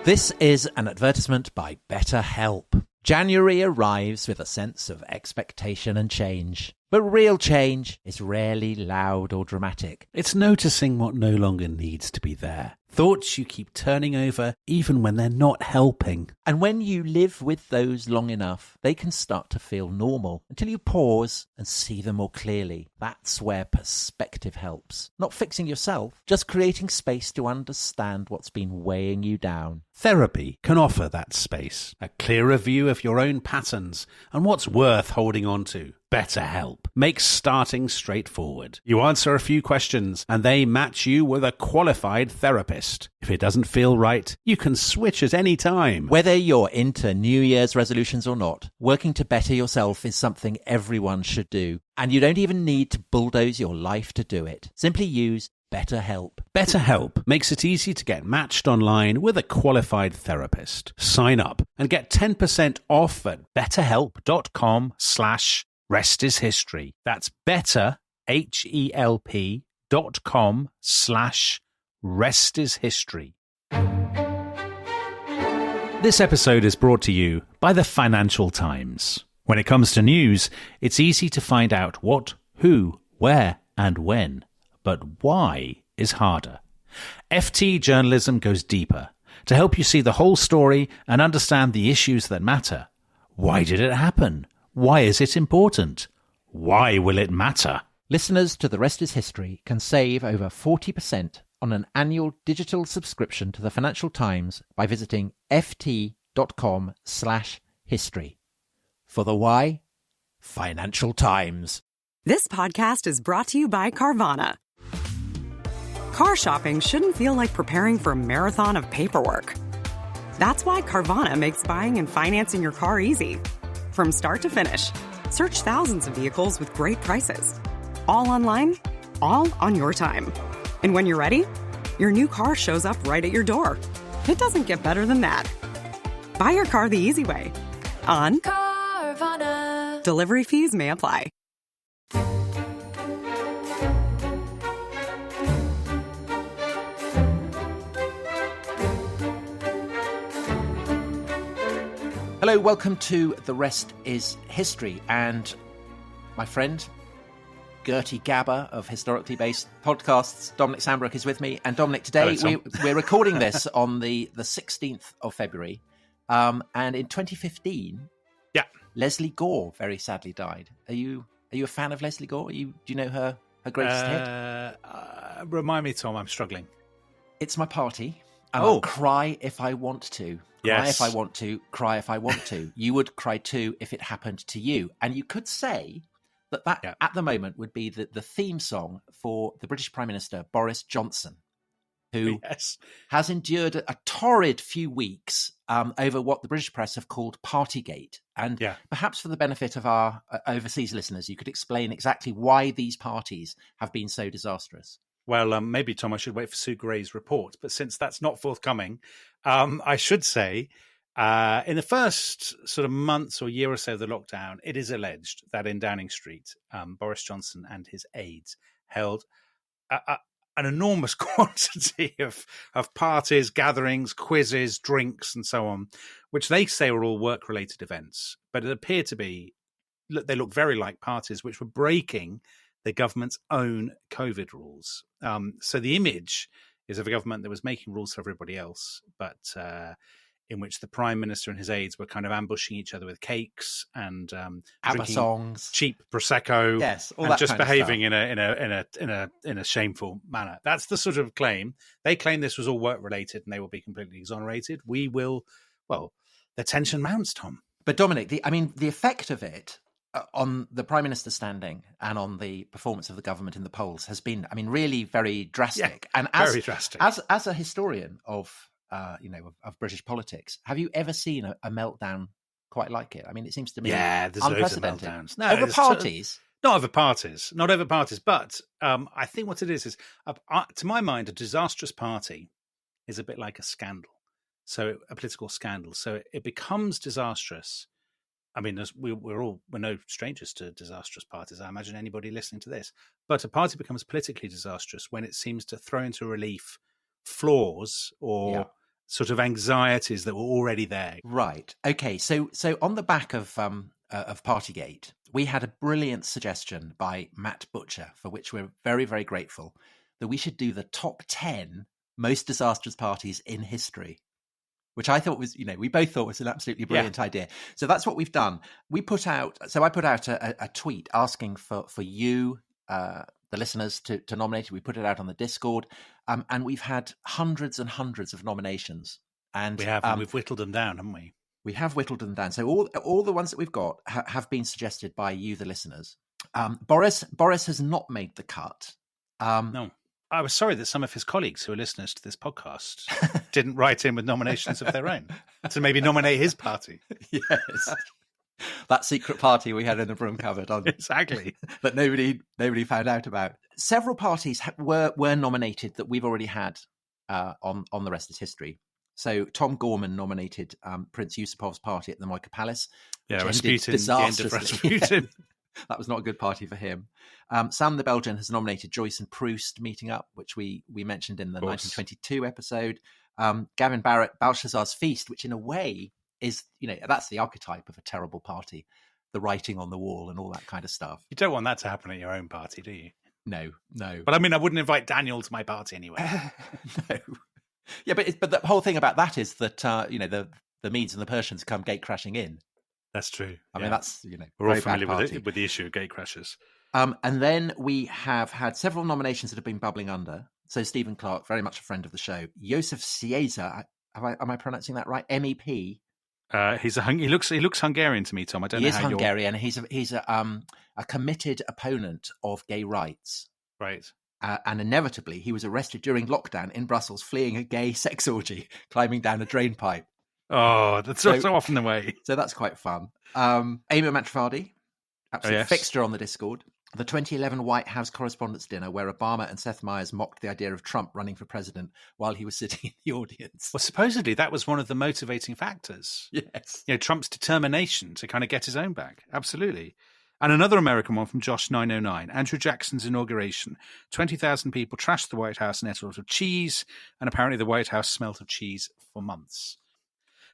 This is an advertisement by BetterHelp. January arrives with a sense of expectation and change. But real change is rarely loud or dramatic. It's noticing what no longer needs to be there. Thoughts you keep turning over even when they're not helping. And when you live with those long enough, they can start to feel normal until you pause and see them more clearly. That's where perspective helps. Not fixing yourself, just creating space to understand what's been weighing you down. Therapy can offer that space, a clearer view of your own patterns and what's worth holding on to. BetterHelp makes starting straightforward. You answer a few questions and they match you with a qualified therapist. If it doesn't feel right, you can switch at any time. Whether you're into New Year's resolutions or not, working to better yourself is something everyone should do. And you don't even need to bulldoze your life to do it. Simply use BetterHelp. BetterHelp makes it easy to get matched online with a qualified therapist. Sign up and get 10% off at betterhelp.com/restishistory. That's betterhelp.com/restishistory. This episode is brought to you by the Financial Times. When it comes to news, it's easy to find out what, who, where, and when. But why is harder. FT journalism goes deeper to help you see the whole story and understand the issues that matter. Why did it happen? Why is it important? Why will it matter? Listeners to The Rest is History can save over 40% on an annual digital subscription to the Financial Times by visiting ft.com/history. For the why, Financial Times. This podcast is brought to you by Carvana. Car shopping shouldn't feel like preparing for a marathon of paperwork. That's why Carvana makes buying and financing your car easy. From start to finish, search thousands of vehicles with great prices. All online, all on your time. And when you're ready, your new car shows up right at your door. It doesn't get better than that. Buy your car the easy way. On Carvana. Delivery fees may apply. Hello, welcome to The Rest is History, and my friend, Gertie Gabber of historically based podcasts, Dominic Sambrook, is with me. And Dominic, today we're recording this on the 16th of February, and in 2015, Leslie Gore very sadly died. Are you a fan of Leslie Gore? Do you know her greatest hit? Remind me, Tom, I'm struggling. It's My Party, and I'll cry if I want to. Cry Yes. if I want to, cry if I want to. You would cry too if it happened to you. And you could say that at the moment would be the theme song for the British Prime Minister, Boris Johnson, who has endured a torrid few weeks over what the British press have called Partygate. And perhaps for the benefit of our overseas listeners, you could explain exactly why these parties have been so disastrous. Well, maybe, Tom, I should wait for Sue Gray's report. But since that's not forthcoming, I should say in the first sort of months or year or so of the lockdown, it is alleged that in Downing Street, Boris Johnson and his aides held an enormous quantity of parties, gatherings, quizzes, drinks, and so on, which they say were all work-related events. But it appeared to be, they look very like parties which were breaking the government's own COVID rules. So the image is of a government that was making rules for everybody else, but in which the Prime Minister and his aides were kind of ambushing each other with cakes and ABBA songs, cheap prosecco, all and that just kind of behaving in a shameful manner. That's the sort of claim. They claim this was all work related and they will be completely exonerated. We will. Well, the tension mounts, Tom. But Dominic, the effect of it on the Prime Minister standing and on the performance of the government in the polls has been, really very drastic. Yeah, and very drastic. As a historian of British politics, have you ever seen a meltdown quite like it? It seems to me there's unprecedented. loads of meltdowns. No, over parties. Not over parties. But I think what it is to my mind, a disastrous party is a bit like a scandal. So a political scandal. So it becomes disastrous. We're no strangers to disastrous parties. I imagine anybody listening to this. But a party becomes politically disastrous when it seems to throw into relief flaws or sort of anxieties that were already there. Right. Okay. So on the back of Partygate, we had a brilliant suggestion by Matt Butcher, for which we're very, very grateful, that we should do the top 10 most disastrous parties in history, which I thought was, we both thought was an absolutely brilliant idea. So that's what we've done. I put out a tweet asking for you, the listeners, to nominate. We put it out on the Discord, and we've had hundreds and hundreds of nominations. And we've whittled them down, haven't we? We have whittled them down. So all the ones that we've got have been suggested by you, the listeners. Boris has not made the cut. No. I was sorry that some of his colleagues who are listeners to this podcast didn't write in with nominations of their own to maybe nominate his party. Yes. That secret party we had in the broom cupboard on exactly that nobody found out about. Several parties were nominated that we've already had on The Rest is History. So Tom Gorman nominated Prince Yusupov's party at the Moika Palace. Yeah, Rasputin. The end of Rasputin. That was not a good party for him. Sam the Belgian has nominated Joyce and Proust meeting up, which we mentioned in the 1922 episode. Gavin Barrett, Belshazzar's Feast, which in a way is, that's the archetype of a terrible party. The writing on the wall and all that kind of stuff. You don't want that to happen at your own party, do you? No. But I mean, I wouldn't invite Daniel to my party anyway. No. Yeah, but the whole thing about that is that, the Medes and the Persians come gate crashing in. That's true. I mean, that's, we're all familiar with the issue of gate crashes. And then we have had several nominations that have been bubbling under. So Stephen Clark, very much a friend of the show. Josef Cieza, am I pronouncing that right? MEP. He looks Hungarian to me, Tom. I don't know how He is Hungarian. He's a committed opponent of gay rights. Right. And inevitably, he was arrested during lockdown in Brussels, fleeing a gay sex orgy, climbing down a drain pipe. Oh, that's so often the way. So that's quite fun. Amy Mantrafadi, absolute fixture on the Discord. The 2011 White House Correspondents' Dinner, where Obama and Seth Meyers mocked the idea of Trump running for president while he was sitting in the audience. Well, supposedly that was one of the motivating factors. Yes. Trump's determination to kind of get his own back. Absolutely. And another American one from Josh 909, Andrew Jackson's inauguration. 20,000 people trashed the White House and ate a lot of cheese, and apparently the White House smelt of cheese for months.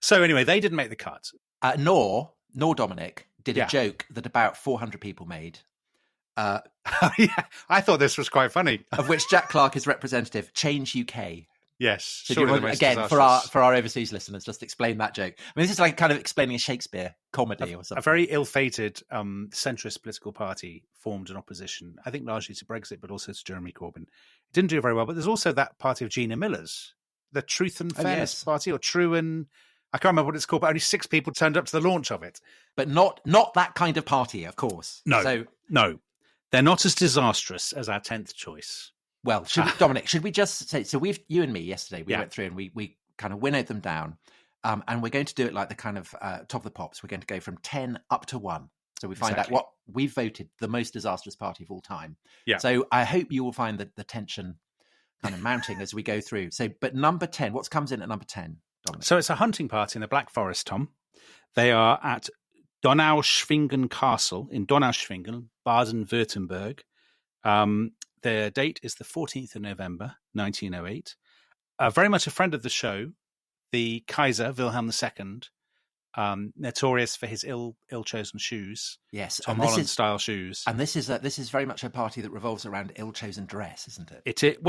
So anyway, they didn't make the cut. Nor Dominic did a joke that about 400 people made. I thought this was quite funny. Of which Jack Clark is representative. Change UK. Yes. So again, for our overseas listeners, just explain that joke. I mean, this is like kind of explaining a Shakespeare comedy or something. A very ill-fated centrist political party formed an opposition, I think largely to Brexit, but also to Jeremy Corbyn. It didn't do very well, but there's also that party of Gina Miller's, the Truth and Fairness Party, or True and... I can't remember what it's called, but only 6 people turned up to the launch of it. But not that kind of party, of course. No. They're not as disastrous as our 10th choice. Well, Dominic, should we just say, so you and me yesterday, we went through and we kind of winnowed them down, and we're going to do it like the kind of top of the pops. We're going to go from 10 up to 1. So we find out what we voted the most disastrous party of all time. Yeah. So I hope you will find the tension kind of mounting as we go through. So, but number 10, what comes in at number 10? Dominic? So it's a hunting party in the Black Forest, Tom. They are at Donaueschwingen Castle in Donaueschwingen, Baden-Württemberg. Their date is the 14th of November, 1908. Very much a friend of the show, the Kaiser, Wilhelm II, notorious for his ill-chosen shoes. Yes. Tom Holland style shoes. And this is very much a party that revolves around ill-chosen dress, isn't it?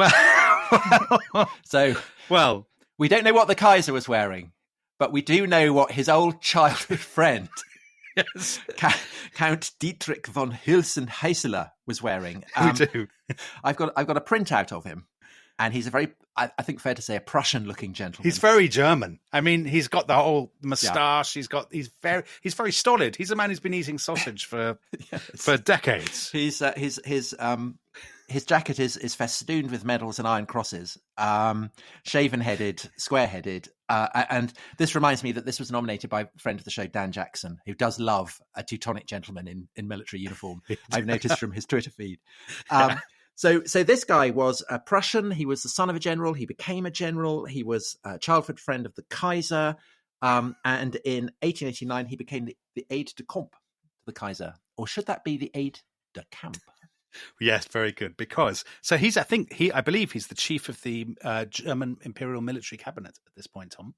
Well, we don't know what the Kaiser was wearing, but we do know what his old childhood friend, Count Dietrich von Hülsen-Heiseler, was wearing. We do. I've got a printout of him, and he's a very, I think, fair to say, a Prussian-looking gentleman. He's very German. I mean, he's got the whole moustache. Yeah. He's very stolid. He's a man who's been eating sausage for decades. His jacket is festooned with medals and iron crosses, shaven-headed, square-headed. And this reminds me that this was nominated by a friend of the show, Dan Jackson, who does love a Teutonic gentleman in military uniform. I've noticed from his Twitter feed. So this guy was a Prussian. He was the son of a general. He became a general. He was a childhood friend of the Kaiser. And in 1889, he became the aide de camp to the Kaiser. Or should that be the aide de camp? Yes, very good. Because I believe he's the chief of the German Imperial Military Cabinet at this point, Tom.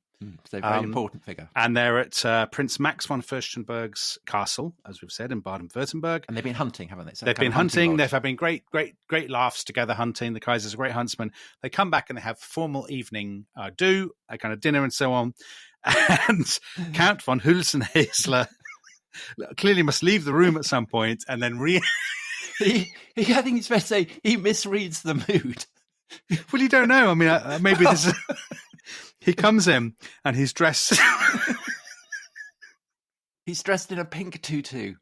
So very important figure. And they're at Prince Max von Fürstenberg's castle, as we've said, in Baden-Württemberg. And they've been hunting, haven't they? So they've been hunting. They've been great laughs together hunting. The Kaiser's a great huntsman. They come back and they have formal evening do, a kind of dinner and so on. And Count von Hülsenhäsler clearly must leave the room at some point and then I think it's fair to say he misreads the mood. Well, you don't know. I mean, maybe this is... He comes in and he's dressed... He's dressed in a pink tutu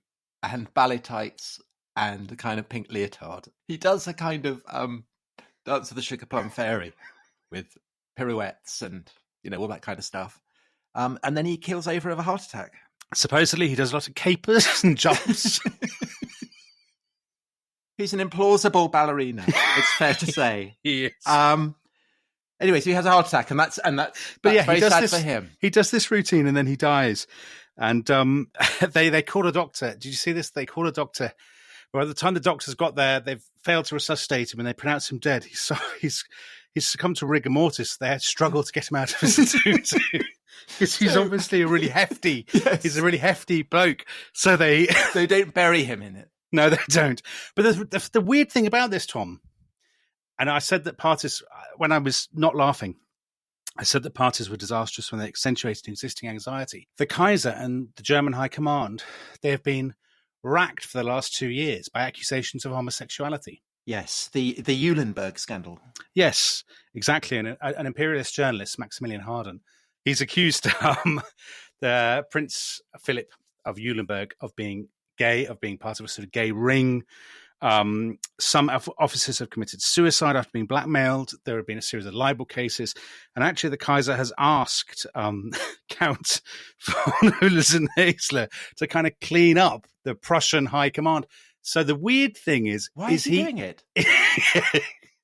and ballet tights and a kind of pink leotard. He does a kind of Dance of the Sugar Plum Fairy with pirouettes and, all that kind of stuff. And then he keels over of a heart attack. Supposedly he does a lot of capers and jumps. He's an implausible ballerina, it's fair to say. He is. Anyway, so he has a heart attack, and that's very sad for him. He does this routine, and then he dies. And they call a doctor. Did you see this? They call a doctor. Well, at the time the doctors got there, they've failed to resuscitate him, and they pronounce him dead. He's succumbed to rigor mortis. They had struggled to get him out of his tutu. Because he's obviously a really hefty. Yes. He's a really hefty bloke. So they don't bury him in it. No, they don't. But the weird thing about this, Tom, and I said that parties, when I was not laughing, I said that parties were disastrous when they accentuated existing anxiety. The Kaiser and the German High Command, they have been racked for the last 2 years by accusations of homosexuality. Yes, the Eulenburg scandal. Yes, exactly. And an imperialist journalist, Maximilian Harden, he's accused the Prince Philip of Eulenburg of being gay, of being part of a sort of gay ring. Some officers have committed suicide after being blackmailed. There have been a series of libel cases. And actually, the Kaiser has asked Count von Hülsenhäsler to kind of clean up the Prussian High Command. So the weird thing is... Why is he doing it?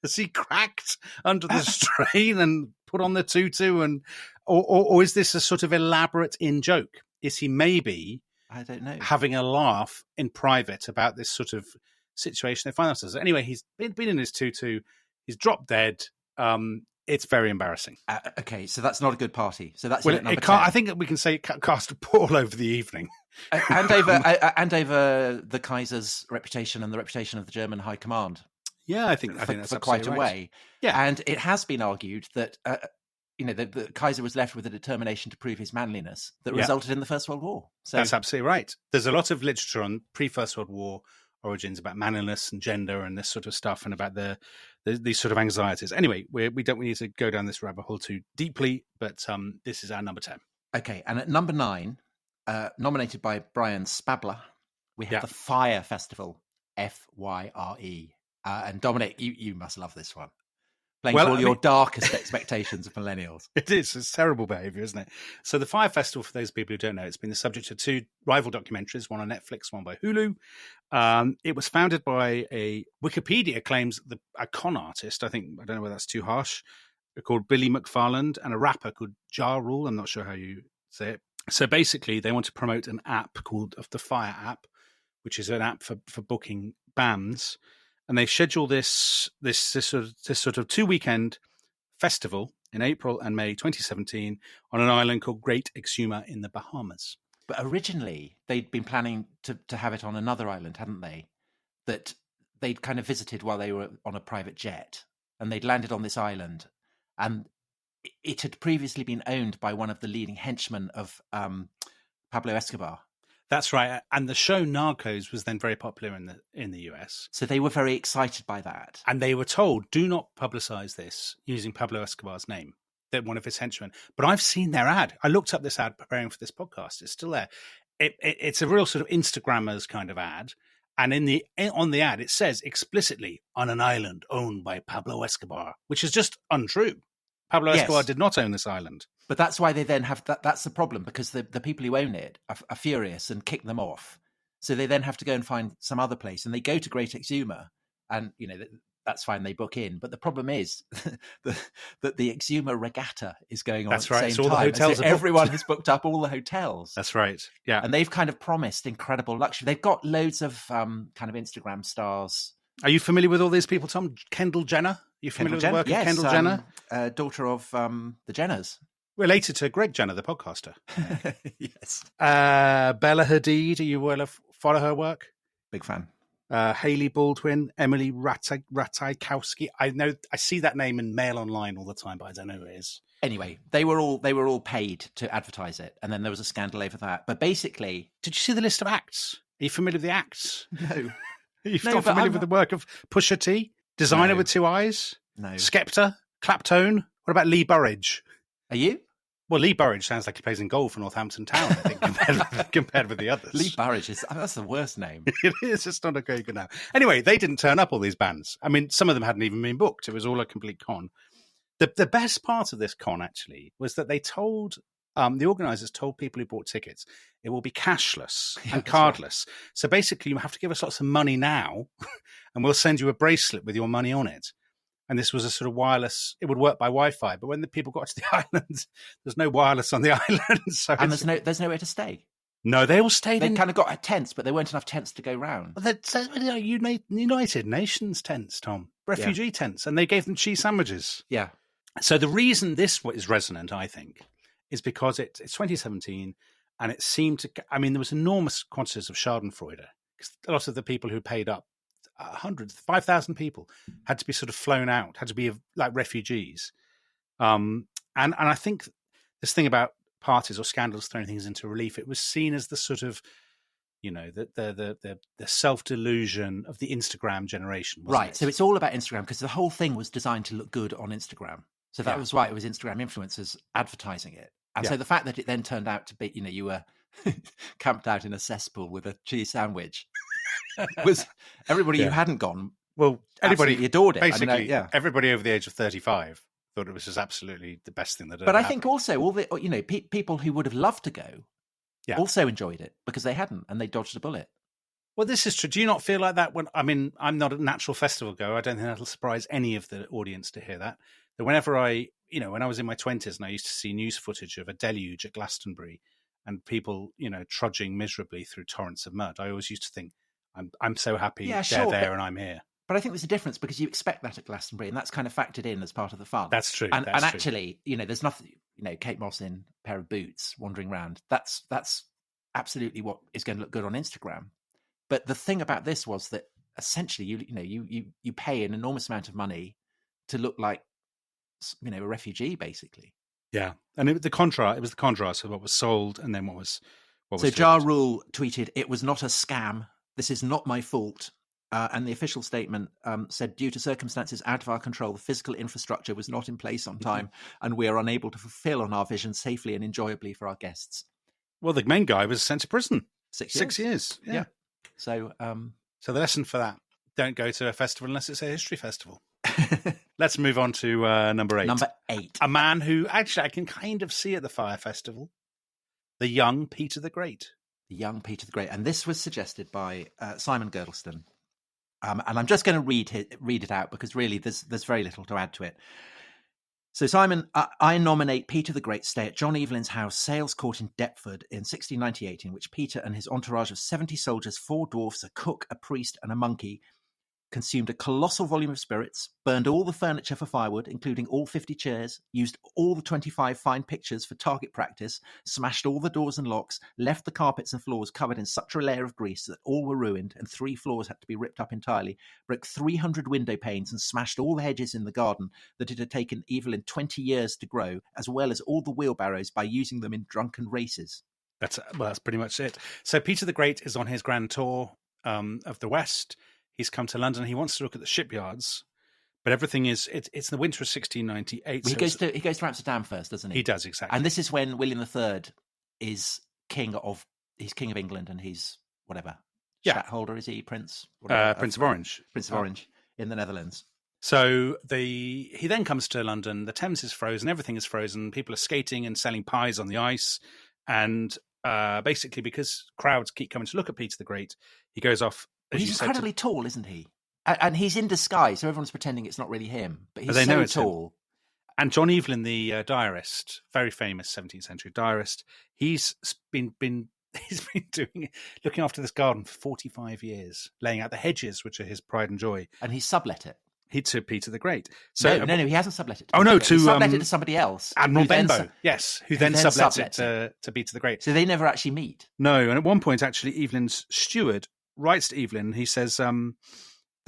Has he cracked under the strain and put on the tutu? Or is this a sort of elaborate in-joke? Is he maybe... I don't know. Having a laugh in private about this sort of situation they find themselves. Anyway, he's been in his tutu. He's dropped dead. It's very embarrassing. Okay, so that's not a good party. So that's number 10. I think that we can say cast a pall over the evening. and over the Kaiser's reputation and the reputation of the German High Command. Yeah, I think that's for quite a right. way. Yeah, and it has been argued that the Kaiser was left with a determination to prove his manliness that resulted in the First World War. So that's absolutely right. There's a lot of literature on pre-First World War origins about manliness and gender and this sort of stuff, and about these sort of anxieties. Anyway, we need to go down this rabbit hole too deeply, but this is our number 10. Okay, and at number 9, nominated by Brian Spabler, we have the Fire Festival, FYRE. And Dominic, you must love this one. Playing all your darkest expectations of millennials. It's terrible behaviour, isn't it? So the Fire Festival, for those people who don't know, it's been the subject of 2 rival documentaries, one on Netflix, one by Hulu. It was founded by Wikipedia claims a con artist, I don't know whether that's too harsh, called Billy McFarland, and a rapper called Ja Rule. I'm not sure how you say it. So basically, they want to promote an app called the Fire app, which is an app for booking bands. And they schedule this sort of 2-weekend festival in April and May 2017 on an island called Great Exuma in the Bahamas. But originally, they'd been planning to have it on another island, hadn't they? That they'd kind of visited while they were on a private jet. And they'd landed on this island. And it had previously been owned by one of the leading henchmen of Pablo Escobar. That's right. And the show Narcos was then very popular in the US. So they were very excited by that. And they were told, do not publicize this using Pablo Escobar's name, that one of his henchmen. But I've seen their ad. I looked up this ad preparing for this podcast. It's still there. It's a real sort of Instagrammers kind of ad. And on the ad, it says explicitly, on an island owned by Pablo Escobar, which is just untrue. Pablo Escobar did not own this island. But that's why they then have that's the problem, because the people who own it are furious and kick them off. So they then have to go and find some other place, and they go to Great Exuma, and that's fine, they book in. But the problem is that the Exuma Regatta is going on at the same so time. all the hotels so everyone has booked up all the hotels. That's right. Yeah. And they've kind of promised incredible luxury. They've got loads of kind of Instagram stars Are you familiar with all these people, Tom? Kendall Jenner? Are you familiar with the work of Kendall Jenner? Daughter of the Jenners. Related to Greg Jenner, the podcaster. Yes. Bella Hadid, are you follow her work? Big fan. Hailey Baldwin, Emily Ratajkowski. I see that name in Mail Online all the time, but I don't know who it is. Anyway, they were all paid to advertise it, and then there was a scandal over that. But basically, did you see the list of acts? Are you familiar with the acts? No. You're not familiar with the work of Pusha T, designer with two eyes? No. Skepta, Claptone. What about Lee Burridge? Are you? Well, Lee Burridge sounds like he plays in goal for Northampton Town, I think, compared with the others. Lee Burridge that's the worst name. It is. It's not a very good name. Anyway, they didn't turn up, all these bands. I mean, some of them hadn't even been booked. It was all a complete con. The best part of this con, actually, was that they told the organisers told people who bought tickets it will be cashless and cardless. Right. So basically, you have to give us lots of money now, and we'll send you a bracelet with your money on it. And this was a sort of wireless. It would work by Wi-Fi, but when the people got to the island, there's no wireless on the island. So and there's nowhere to stay. No, they all stayed. They kind of got tents, but there weren't enough tents to go round. Well, United Nations tents, Tom, refugee tents, and they gave them cheese sandwiches. Yeah. So the reason this is resonant, I think, is because it's 2017, and it seemed to. I mean, there was enormous quantities of Schadenfreude because a lot of the people who paid up, 5,000 people, had to be sort of flown out, had to be like refugees, and I think this thing about parties or scandals throwing things into relief, it was seen as the sort of, the self-delusion of the Instagram generation, wasn't it? So it's all about Instagram because the whole thing was designed to look good on Instagram. So that was right. It was Instagram influencers advertising it. And so the fact that it then turned out to be, you were camped out in a cesspool with a cheese sandwich was everybody who hadn't gone. Well, everybody adored it. Basically, everybody over the age of 35 thought it was just absolutely the best thing that had But ever I think also all the, people who would have loved to go also enjoyed it because they hadn't and they dodged a bullet. Well, this is true. Do you not feel like that I'm not a natural festival goer. I don't think that'll surprise any of the audience to hear that. That whenever when I was in my 20s and I used to see news footage of a deluge at Glastonbury and people, trudging miserably through torrents of mud, I always used to think, I'm so happy they're there and I'm here. But I think there's a difference because you expect that at Glastonbury and that's kind of factored in as part of the fun. That's true. And actually, there's nothing, Kate Moss in a pair of boots wandering around. That's absolutely what is going to look good on Instagram. But the thing about this was that essentially, you pay an enormous amount of money to look like, a refugee, basically. Yeah, and it was the contrast of what was sold and then what was. So Ja Rule tweeted, "It was not a scam. This is not my fault." And the official statement said, "Due to circumstances out of our control, the physical infrastructure was not in place on time, and we are unable to fulfill on our vision safely and enjoyably for our guests." Well, the main guy was sent to prison. 6 years. 6 years. Yeah. So the lesson for that: don't go to a festival unless it's a history festival. Let's move on to number 8. Number 8. A man who actually I can kind of see at the Fire Festival. The young Peter the Great. The young Peter the Great. And this was suggested by Simon Girdleston. And I'm just going to read it out because really there's very little to add to it. So Simon, I nominate Peter the Great stay at John Evelyn's house, Sales Court in Deptford in 1698, in which Peter and his entourage of 70 soldiers, 4 dwarfs, a cook, a priest and a monkey consumed a colossal volume of spirits, burned all the furniture for firewood, including all 50 chairs, used all the 25 fine pictures for target practice, smashed all the doors and locks, left the carpets and floors covered in such a layer of grease that all were ruined and 3 floors had to be ripped up entirely, broke 300 window panes and smashed all the hedges in the garden that it had taken Evelyn 20 years to grow, as well as all the wheelbarrows by using them in drunken races. That's pretty much it. So Peter the Great is on his grand tour of the West. He's come to London. He wants to look at the shipyards, but everything it's the winter of 1698. Well, he goes to Amsterdam first, doesn't he? He does, exactly. And this is when William III is king of England, and he's whatever. Stadtholder, is he? Prince? Prince of Orange. Prince of Orange in the Netherlands. So he then comes to London. The Thames is frozen. Everything is frozen. People are skating and selling pies on the ice, and basically because crowds keep coming to look at Peter the Great, he goes off. He's incredibly tall, isn't he? And he's in disguise, so everyone's pretending it's not really him. But he's so tall. Him. And John Evelyn, the diarist, very famous 17th century diarist, he's been He's been looking after this garden for 45 years, laying out the hedges, which are his pride and joy. And he sublet it. To Peter the Great. So no, he hasn't sublet it. He sublet it to somebody else. Admiral Benbow, who then sublets it to Peter the Great. So they never actually meet. No, and at one point, actually, Evelyn's steward writes to Evelyn. He says, "The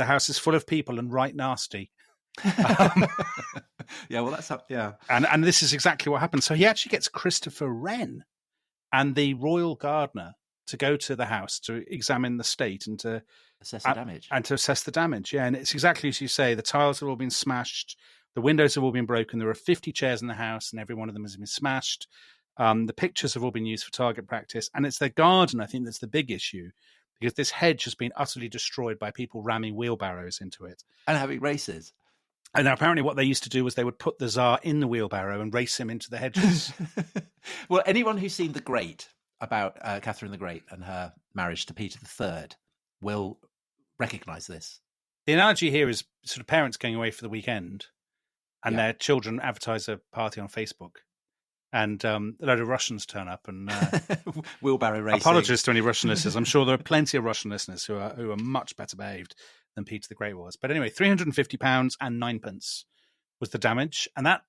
house is full of people and right nasty." Yeah, well, that's up. Yeah, and this is exactly what happens. So he actually gets Christopher Wren and the royal gardener to go to the house to examine the state and to assess the damage. And to assess the damage, yeah. And it's exactly as you say. The tiles have all been smashed. The windows have all been broken. There are 50 chairs in the house, and every one of them has been smashed. The pictures have all been used for target practice. And it's their garden, I think, that's the big issue, because this hedge has been utterly destroyed by people ramming wheelbarrows into it. And having races. And now apparently what they used to do was they would put the Tsar in the wheelbarrow and race him into the hedges. Well, anyone who's seen The Great, about Catherine the Great and her marriage to Peter III, will recognise this. The analogy here is sort of parents going away for the weekend and their children advertise a party on Facebook. And a load of Russians turn up and wheelbarrow racing. Apologies to any Russian listeners. I'm sure there are plenty of Russian listeners who are much better behaved than Peter the Great was. But anyway, £350 and 9p was the damage, and that,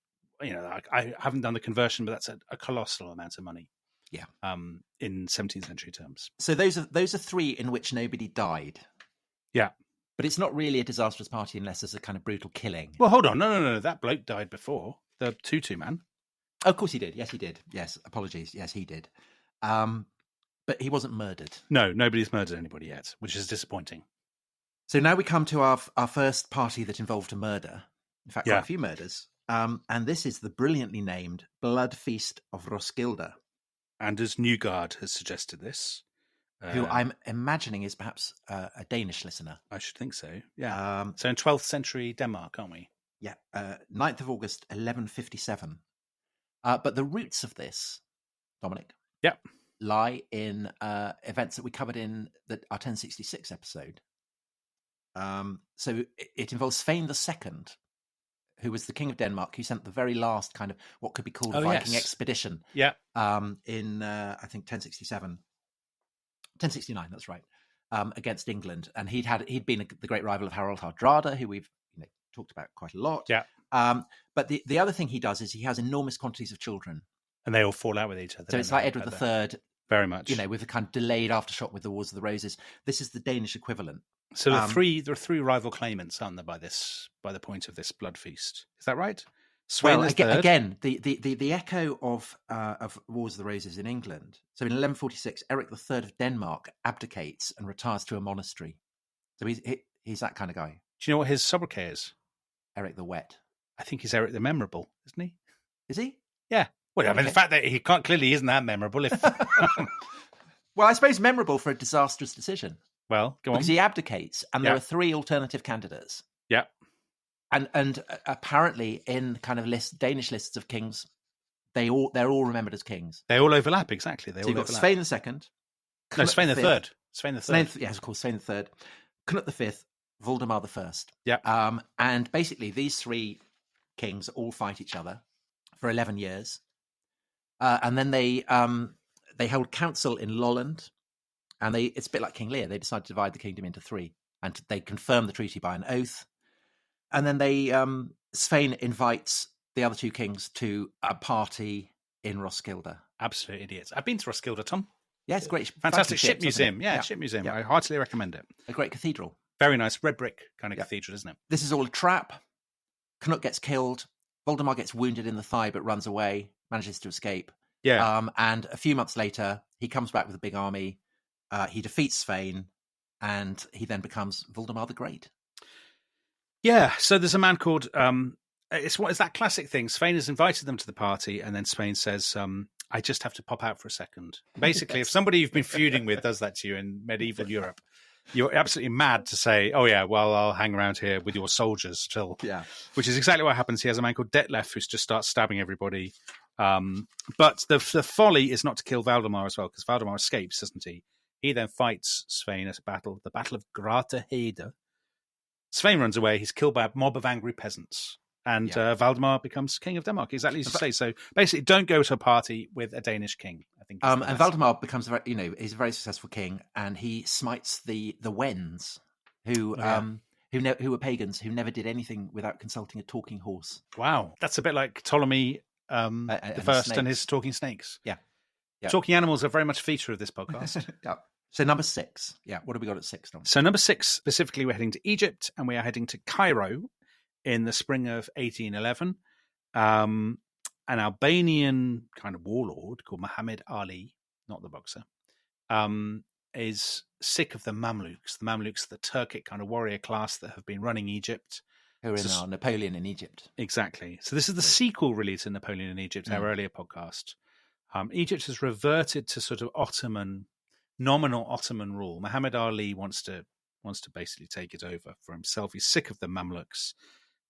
I haven't done the conversion, but that's a colossal amount of money. Yeah. In 17th century terms. So those are three in which nobody died. Yeah. But it's not really a disastrous party unless there's a kind of brutal killing. Well, hold on. No. That bloke died before. The Tutu man. Oh, of course he did. Yes, he did. Yes, apologies. Yes, he did. But he wasn't murdered. No, nobody's murdered anybody yet, which is disappointing. So now we come to our first party that involved a murder. In fact, quite a few murders. And this is the brilliantly named Blood Feast of Roskilde. Anders Newgard has suggested this. Who I'm imagining is perhaps a Danish listener. I should think so, yeah. So in 12th century Denmark, aren't we? Yeah, 9th of August, 1157. But the roots of this, Dominic, lie in events that we covered in our 1066 episode. So it involves Svein II, who was the king of Denmark, who sent the very last kind of what could be called a Viking expedition. Yeah. In I think 1067, 1069. That's right. Against England, and he'd been the great rival of Harald Hardrada, who we've talked about quite a lot. Yeah. But the other thing he does is he has enormous quantities of children, and they all fall out with each other. So it's like Edward III. Very much. With a kind of delayed aftershock with the Wars of the Roses. This is the Danish equivalent. So there are three rival claimants, aren't there, by the point of this blood feast? Is that right? Well, again, the echo of Wars of the Roses in England. So in 1146, Eric III of Denmark abdicates and retires to a monastery. So he's that kind of guy. Do you know what his sobriquet is? Eric the Wet. I think he's Eric the Memorable, isn't he? Is he? Yeah. Well, I mean, the fact that he clearly isn't that memorable. Well, I suppose memorable for a disastrous decision. Well, go on. Because he abdicates, and there are three alternative candidates. Yeah. And apparently, in kind of Danish lists of kings, they're all remembered as kings. They all overlap, exactly. You've got Svein II. No, Svein III. Svein III. Yes, of course, Svein III. Knut V, Valdemar I. Yeah. And basically, these three kings all fight each other for 11 years. And then they held council in Lolland, and it's a bit like King Lear. They decided to divide the kingdom into three, and they confirmed the treaty by an oath. And then Svein invites the other two kings to a party in Roskilde. Absolute idiots. I've been to Roskilde, Tom. Yeah, it's great. Fantastic ship museum. Yeah, ship museum. Yeah. I heartily recommend it. A great cathedral. Very nice. Red brick kind of cathedral, isn't it? This is all a trap. Knut gets killed. Valdemar gets wounded in the thigh but runs away, manages to escape. Yeah. And a few months later, he comes back with a big army. He defeats Svein, and he then becomes Valdemar the Great. Yeah. So there's a man called... it's that classic thing. Svein has invited them to the party, and then Svein says, I just have to pop out for a second. Basically, if somebody you've been feuding with does that to you in medieval Europe, you're absolutely mad to say, oh, yeah, well, I'll hang around here with your soldiers till... Yeah. Which is exactly what happens. He has a man called Detlef who just starts stabbing everybody. But the folly is not to kill Valdemar as well, because Valdemar escapes, doesn't he? He then fights Svein at the Battle of Grateheide. Svein runs away. He's killed by a mob of angry peasants. And Valdemar becomes king of Denmark, exactly as you say. So basically, don't go to a party with a Danish king. I think. And Valdemar becomes he's a very successful king, and he smites the Wends, who were pagans who never did anything without consulting a talking horse. Wow, that's a bit like Ptolemy the First and his talking snakes. Yeah. Talking animals are very much a feature of this podcast. Yeah. So number 6. Yeah, what have we got at 6, Tom? So number 6, specifically, we're heading to Egypt, and we are heading to Cairo in the spring of 1811. An Albanian kind of warlord called Muhammad Ali, not the boxer, is sick of the Mamluks. The Mamluks are the Turkic kind of warrior class that have been running Egypt. Who are in our Napoleon in Egypt. Exactly. So this is the sequel, really, to Napoleon in Egypt, our earlier podcast. Egypt has reverted to sort of nominal Ottoman rule. Muhammad Ali wants to basically take it over for himself. He's sick of the Mamluks.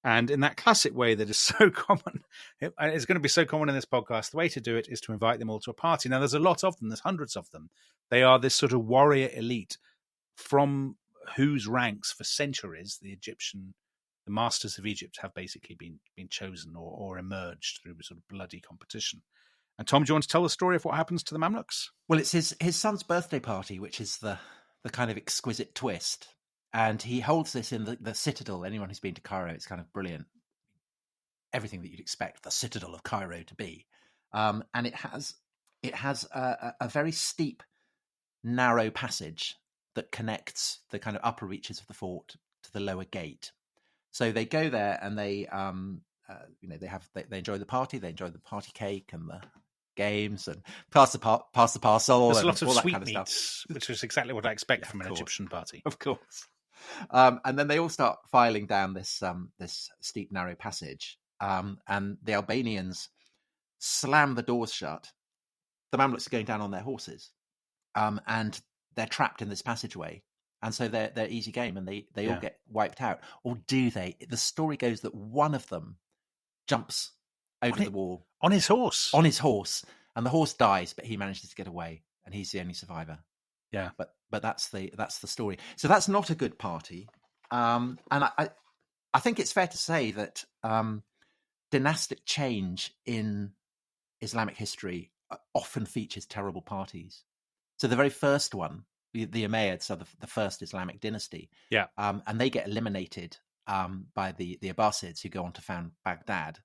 And in that classic way that is so common, it's going to be so common in this podcast, the way to do it is to invite them all to a party. Now, there's a lot of them. There's hundreds of them. They are this sort of warrior elite from whose ranks for centuries the masters of Egypt have basically been chosen or emerged through a sort of bloody competition. And Tom, do you want to tell the story of what happens to the Mamluks? Well, it's his son's birthday party, which is the kind of exquisite twist. And he holds this in the Citadel. Anyone who's been to Cairo, it's kind of brilliant. Everything that you'd expect the Citadel of Cairo to be. And it has a very steep, narrow passage that connects the kind of upper reaches of the fort to the lower gate. So they go there and they enjoy the party. They enjoy the party cake and the games and pass the parcel. There's and a lot of all that sweetmeats, kind of stuff. which is exactly what I expect from an Egyptian party. Of course. And then they all start filing down this steep, narrow passage. And the Albanians slam the doors shut. The Mamluks are going down on their horses. And they're trapped in this passageway. And so they're easy game, and they all get wiped out. Or do they? The story goes that one of them jumps over the wall. On his horse. And the horse dies, but he manages to get away, and he's the only survivor. Yeah. But that's the story. So that's not a good party. And I think it's fair to say that dynastic change in Islamic history often features terrible parties. So the very first one, the Umayyads are the first Islamic dynasty. Yeah. And they get eliminated by the Abbasids, who go on to found Baghdad.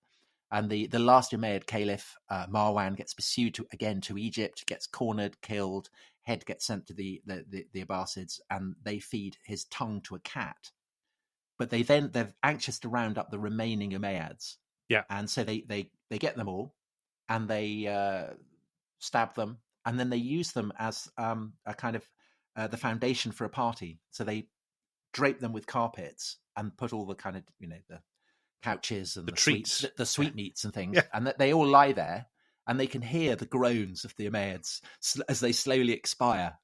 And the last Umayyad caliph, Marwan, gets pursued to Egypt, gets cornered, killed, head gets sent to the Abbasids, and they feed his tongue to a cat. But they're anxious to round up the remaining Umayyads. Yeah. And so they get them all, and they stab them, and then they use them as a kind of the foundation for a party. So they drape them with carpets and put all the kind of, the couches and the treats, the sweetmeats and things, yeah. And that they all lie there, and they can hear the groans of the Umayyads as they slowly expire.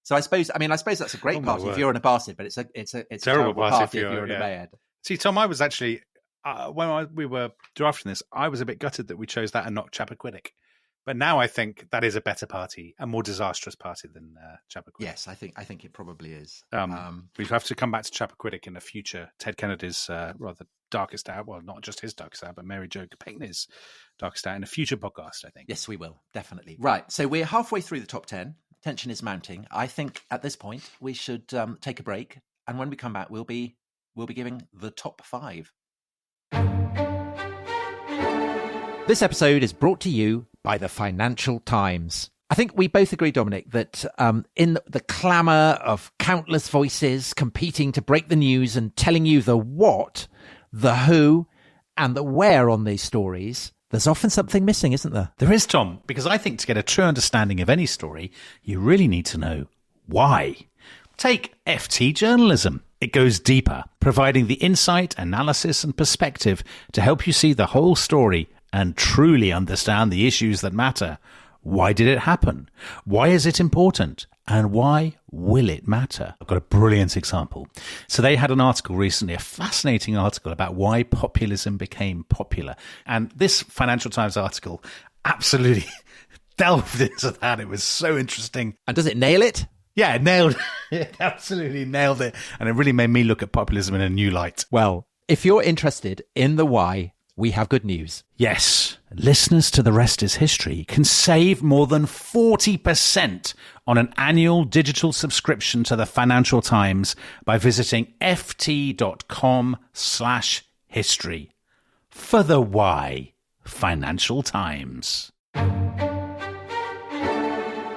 So I suppose that's a great party if you're an Abbasid, but it's a terrible party if you're an Umayyad. See, Tom, I was actually when we were drafting this, I was a bit gutted that we chose that and not Chappaquiddick. But now I think that is a better party, a more disastrous party than Chappaquiddick. Yes, I think it probably is. We have to come back to Chappaquiddick in the future. Ted Kennedy's rather darkest hour, well, not just his darkest hour, but Mary Jo Kopechne's darkest hour in a future podcast, I think. Yes, we will, definitely. Right, so we're halfway through the top 10. Tension is mounting. I think at this point we should take a break, and when we come back, we'll be giving the top 5. This episode is brought to you by the Financial Times. I think we both agree, Dominic, that in the clamour of countless voices competing to break the news and telling you the what, the who, and the where on these stories, there's often something missing, isn't there? There is, Tom, because I think to get a true understanding of any story, you really need to know why. Take FT journalism. It goes deeper, providing the insight, analysis, and perspective to help you see the whole story and truly understand the issues that matter. Why did it happen? Why is it important? And why will it matter? I've got a brilliant example. So they had an article recently, a fascinating article about why populism became popular. And this Financial Times article absolutely delved into that. It was so interesting. And does it nail it? Yeah, it nailed it. Absolutely nailed it. And it really made me look at populism in a new light. Well, if you're interested in the why, we have good news. Yes. listeners to The Rest is History can save more than 40% on an annual digital subscription to the Financial Times by visiting ft.com/history. For the why, Financial Times.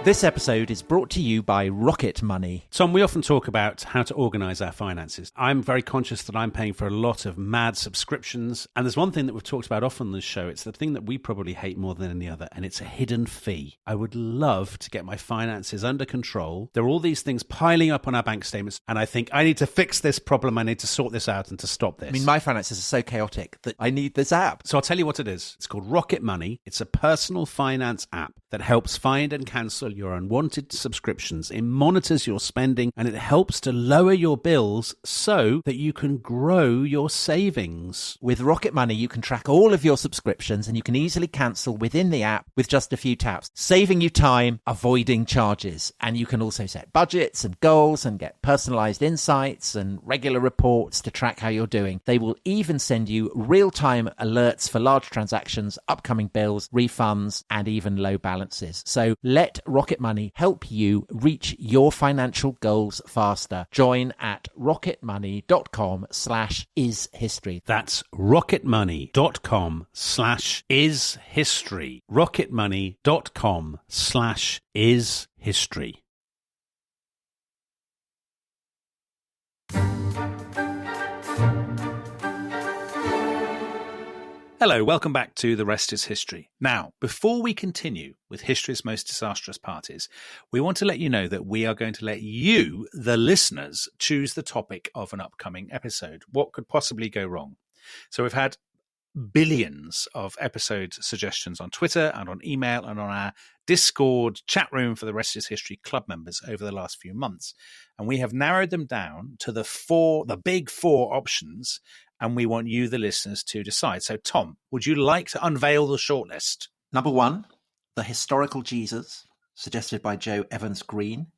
This episode is brought to you by Rocket Money. Tom, we often talk about how to organise our finances. I'm very conscious that I'm paying for a lot of mad subscriptions. And there's one thing that we've talked about often on this show. It's the thing that we probably hate more than any other, and it's a hidden fee. I would love to get my finances under control. There are all these things piling up on our bank statements, and I think I need to fix this problem. I need to sort this out and to stop this. I mean, my finances are so chaotic that I need this app. So I'll tell you what it is. It's called Rocket Money. It's a personal finance app that helps find and cancel your unwanted subscriptions. It monitors your spending and it helps to lower your bills so that you can grow your savings. With Rocket Money, you can track all of your subscriptions and you can easily cancel within the app with just a few taps, saving you time, avoiding charges. And you can also set budgets and goals and get personalized insights and regular reports to track how you're doing. They will even send you real-time alerts for large transactions, upcoming bills, refunds, and even low balances. So let Rocket Money help you reach your financial goals faster. Join at rocketmoney.com/ishistory. That's rocketmoney.com/ishistory. rocketmoney.com/ishistory. Hello, welcome back to The Rest is History. Now, before we continue with history's most disastrous parties, we want to let you know that we are going to let you, the listeners, choose the topic of an upcoming episode. What could possibly go wrong? So we've had billions of episode suggestions on Twitter and on email and on our Discord chat room for the Rest is History club members over the last few months. And we have narrowed them down to the big four options, and we want you, the listeners, to decide. So, Tom, would you like to unveil the shortlist? Number 1, The Historical Jesus, suggested by Joe Evans Green.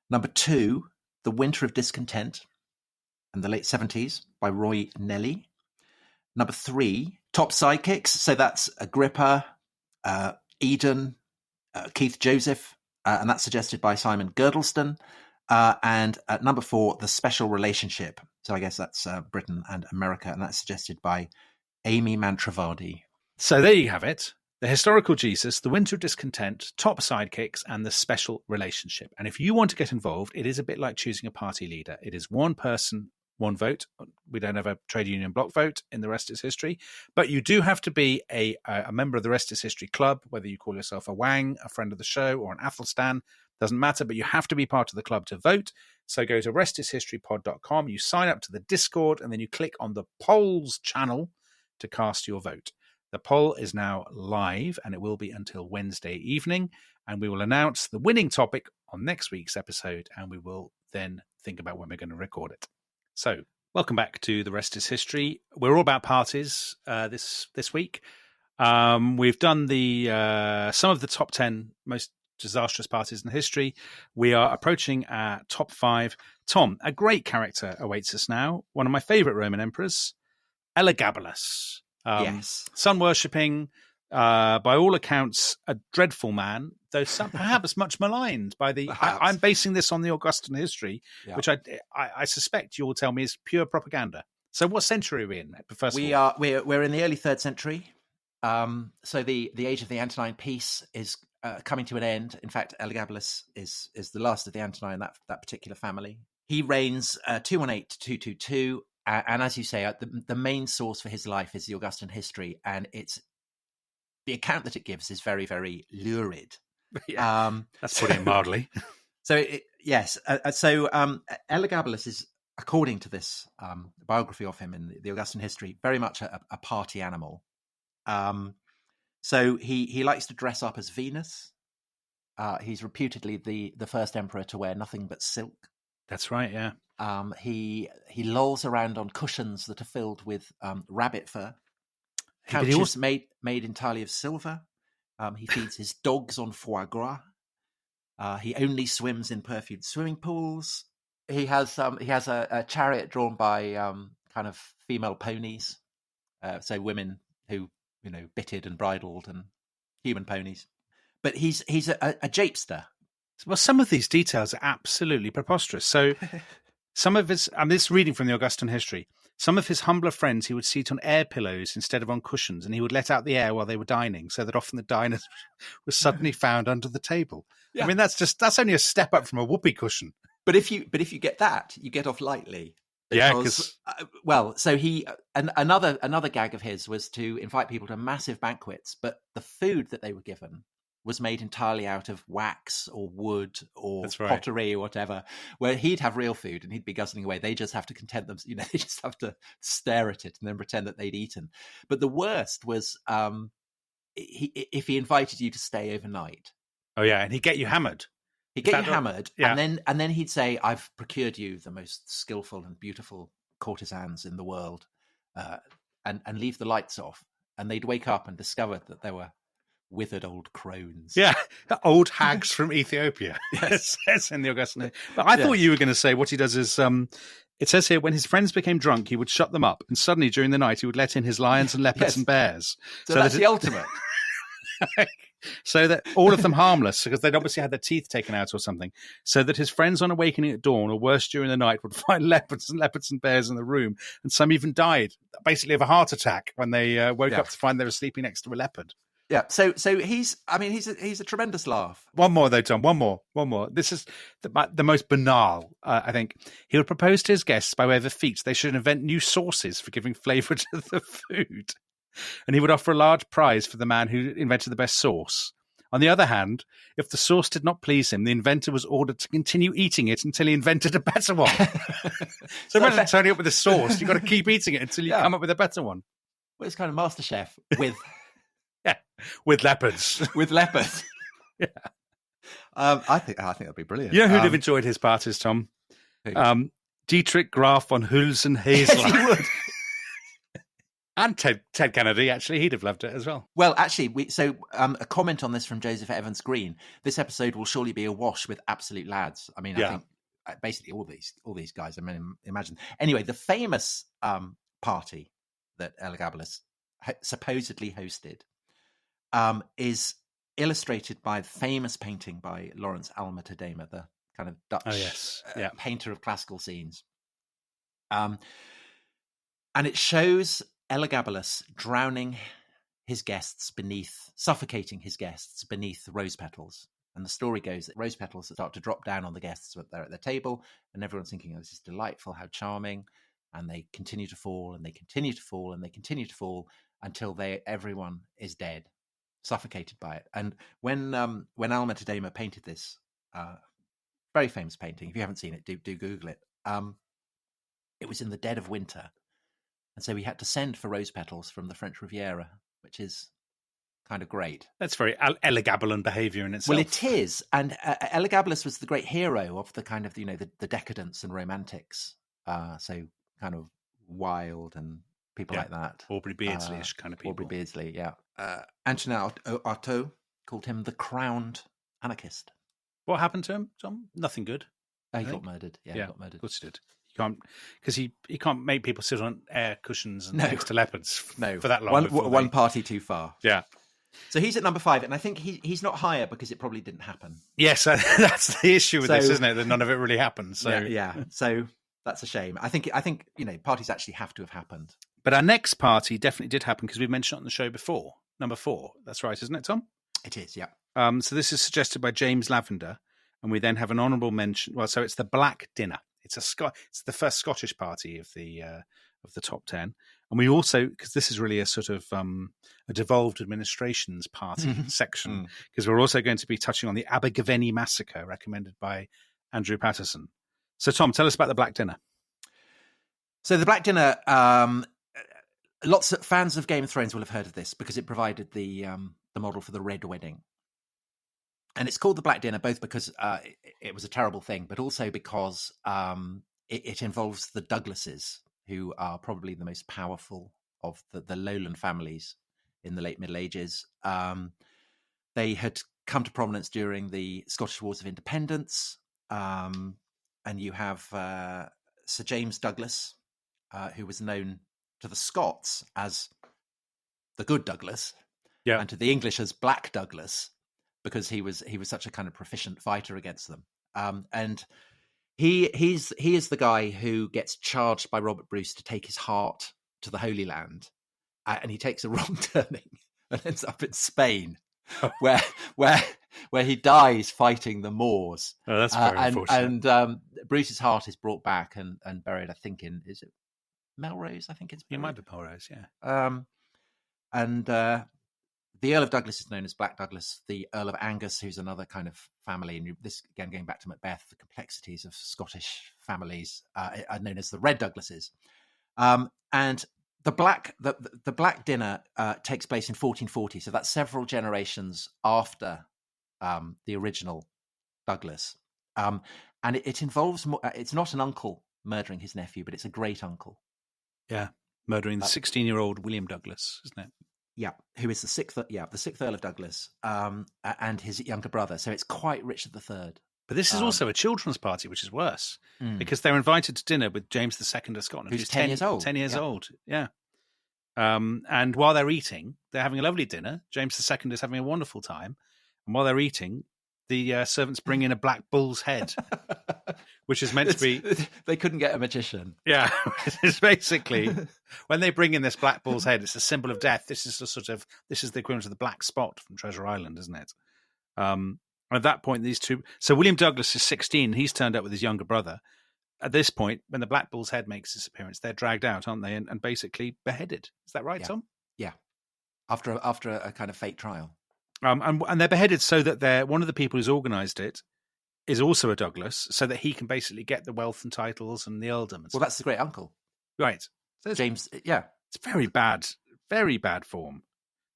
Number 2, The Winter of Discontent and the Late 70s by Roy Nelly. Number 3, Top Sidekicks. So that's Agrippa, Eden, Keith Joseph, and that's suggested by Simon Girdleston. And at number 4, The Special Relationship. So I guess that's Britain and America, and that's suggested by Amy Mantravadi. So there you have it. The Historical Jesus, The Winter of Discontent, Top Sidekicks, and The Special Relationship. And if you want to get involved, it is a bit like choosing a party leader. It is one person, one vote. We don't have a trade union block vote in The Rest is History. But you do have to be a member of The Rest is History club, whether you call yourself a Wang, a friend of the show, or an Athelstan. Doesn't matter, but you have to be part of the club to vote. So go to restishistorypod.com, you sign up to the Discord, and then you click on the polls channel to cast your vote. The poll is now live, and it will be until Wednesday evening, and we will announce the winning topic on next week's episode, and we will then think about when we're going to record it. So, welcome back to The Rest is History. We're all about parties this week. We've done some of the top 10 most disastrous parties in history. We are approaching our top 5. Tom, a great character awaits us now. One of my favourite Roman emperors, Elagabalus. Yes. Sun-worshipping, by all accounts, a dreadful man, though perhaps much maligned by the... I'm basing this on the Augustan history, which I suspect you will tell me is pure propaganda. So what century are we in, first of all? We're in the early 3rd century. So the age of the Antonine peace is coming to an end. In fact, Elagabalus is the last of the Antonine, that particular family. He reigns 218 to 222, and as you say, the main source for his life is the Augustan history, and it's the account that it gives is very, very lurid. Yeah, that's putting it mildly. So Elagabalus is, according to this biography of him in the Augustan history, very much a party animal. So he likes to dress up as Venus. He's reputedly the first emperor to wear nothing but silk. That's right, yeah. He lolls around on cushions that are filled with rabbit fur. Couches made entirely of silver. He feeds his dogs on foie gras. He only swims in perfumed swimming pools. He has a chariot drawn by kind of female ponies, so women who bitted and bridled and human ponies. But he's a japester. Well, some of these details are absolutely preposterous. So some of his, I'm just reading from the Augustan history, some of his humbler friends he would seat on air pillows instead of on cushions, and he would let out the air while they were dining, so that often the diners were suddenly found under the table. Yeah. I mean, that's only a step up from a whoopee cushion. But if you get that, you get off lightly. Because, so he another gag of his was to invite people to massive banquets, but the food that they were given was made entirely out of wax or wood or pottery or whatever, where he'd have real food and he'd be guzzling away. They just have to content them, they just have to stare at it and then pretend that they'd eaten. But the worst was if he invited you to stay overnight. Oh yeah, and he'd get you hammered. He'd get you hammered, yeah. and then he'd say, "I've procured you the most skillful and beautiful courtesans in the world," and leave the lights off, and they'd wake up and discover that there were withered old crones. Yeah, old hags from Ethiopia. Yes, it's in the Augustan. But I thought you were going to say what he does is, it says here, when his friends became drunk, he would shut them up, and suddenly during the night he would let in his lions and leopards and bears. So that's the ultimate. So that all of them harmless, because they'd obviously had their teeth taken out or something, so that his friends on awakening at dawn or worse during the night would find leopards and bears in the room, and some even died basically of a heart attack when they woke up to find they were sleeping next to a leopard. Yeah, so he's a tremendous laugh. One more though, Tom. One more. This is the most banal. I think he would propose to his guests by way of a feat they should invent new sauces for giving flavour to the food. And he would offer a large prize for the man who invented the best sauce. On the other hand, if the sauce did not please him, the inventor was ordered to continue eating it until he invented a better one. So imagine turning up with a sauce. You've got to keep eating it until you come up with a better one. Well, it's kind of MasterChef with... with leopards. With leopards. Yeah. I think that'd be brilliant. You know who'd have enjoyed his parties, Tom? Dietrich Graf von Hülsenhesler. Yes, he would. And Ted Kennedy, actually, he'd have loved it as well. Well, actually, a comment on this from Joseph Evans Green. This episode will surely be awash with absolute lads. I mean, I think basically all these guys. I mean, imagine. Anyway, the famous party that Elagabalus supposedly hosted is illustrated by the famous painting by Lawrence Alma Tadema, the kind of Dutch painter of classical scenes. And it shows Elagabalus suffocating his guests beneath rose petals. And the story goes that rose petals start to drop down on the guests when they're at their table, and everyone's thinking, "Oh, this is delightful, how charming." And they continue to fall, and they continue to fall, and they continue to fall until everyone is dead, suffocated by it. And when Alma Tadema painted this very famous painting, if you haven't seen it, do Google it. It was in the dead of winter. And so we had to send for rose petals from the French Riviera, which is kind of great. That's very Elagabalan behaviour in itself. Well, it is. And Elagabalus was the great hero of the kind of, the decadence and romantics. So kind of Wilde and people like that. Aubrey Beardsley-ish kind of people. Aubrey Beardsley, yeah. Antonin Artaud called him the crowned anarchist. What happened to him, Tom? Nothing good. He got murdered. Yeah, he got murdered. Of course he did. Because he can't make people sit on air cushions and next to leopards for that long. One party too far. Yeah. So he's at number 5, and I think he's not higher because it probably didn't happen. Yes, that's the issue with this, isn't it? That none of it really happened. So yeah. So that's a shame. I think parties actually have to have happened. But our next party definitely did happen because we've mentioned it on the show before. Number 4. That's right, isn't it, Tom? It is, yeah. So this is suggested by James Lavender, and we then have an honourable mention. Well, so it's the Black Dinner. It's the first Scottish party of the top 10, and we also, because this is really a sort of a devolved administrations party section, because we're also going to be touching on the Abergavenny massacre recommended by Andrew Patterson. So, Tom, tell us about the Black Dinner. So the Black Dinner, lots of fans of Game of Thrones will have heard of this because it provided the model for the Red Wedding. And it's called the Black Dinner, both because it was a terrible thing, but also because it involves the Douglases, who are probably the most powerful of the lowland families in the late Middle Ages. They had come to prominence during the Scottish Wars of Independence. And you have Sir James Douglas, who was known to the Scots as the good Douglas, Yeah. and to the English as Black Douglas, because he was such a kind of proficient fighter against them. And he is the guy who gets charged by Robert Bruce to take his heart to the Holy Land, and he takes a wrong turning and ends up in Spain, where he dies fighting the Moors. Oh, that's very unfortunate. And Bruce's heart is brought back and buried, I think, is it Melrose? I think it's buried. It might be Melrose, yeah. And the Earl of Douglas is known as Black Douglas. The Earl of Angus, who's another kind of family, and this again going back to Macbeth, the complexities of Scottish families are known as the Red Douglases. And the Black Dinner takes place in 1440, so that's several generations after the original Douglas. And it involves more, it's not an uncle murdering his nephew, but it's a great uncle. Yeah, murdering the 16-year-old William Douglas, isn't it? Yeah, who is the sixth Earl of Douglas, and his younger brother. So it's quite Richard III. But this is also a children's party, which is worse, because they're invited to dinner with James II of Scotland, who's 10 years old. 10 years old, yeah. And while they're eating, they're having a lovely dinner. James II is having a wonderful time. And while they're eating, the servants bring in a black bull's head, which is meant to be... They couldn't get a magician. Yeah, it's basically... When they bring in this black bull's head, it's a symbol of death. This is the equivalent of the black spot from Treasure Island, isn't it? At that point, these two... So William Douglas is 16. He's turned up with his younger brother. At this point, when the black bull's head makes its appearance, they're dragged out, aren't they? And basically beheaded. Is that right, Tom? Yeah. After a kind of fake trial. And they're beheaded so that one of the people who's organised it is also a Douglas, so that he can basically get the wealth and titles and the earldom. And well, that's the great uncle. Right. So James, yeah. It's very bad form.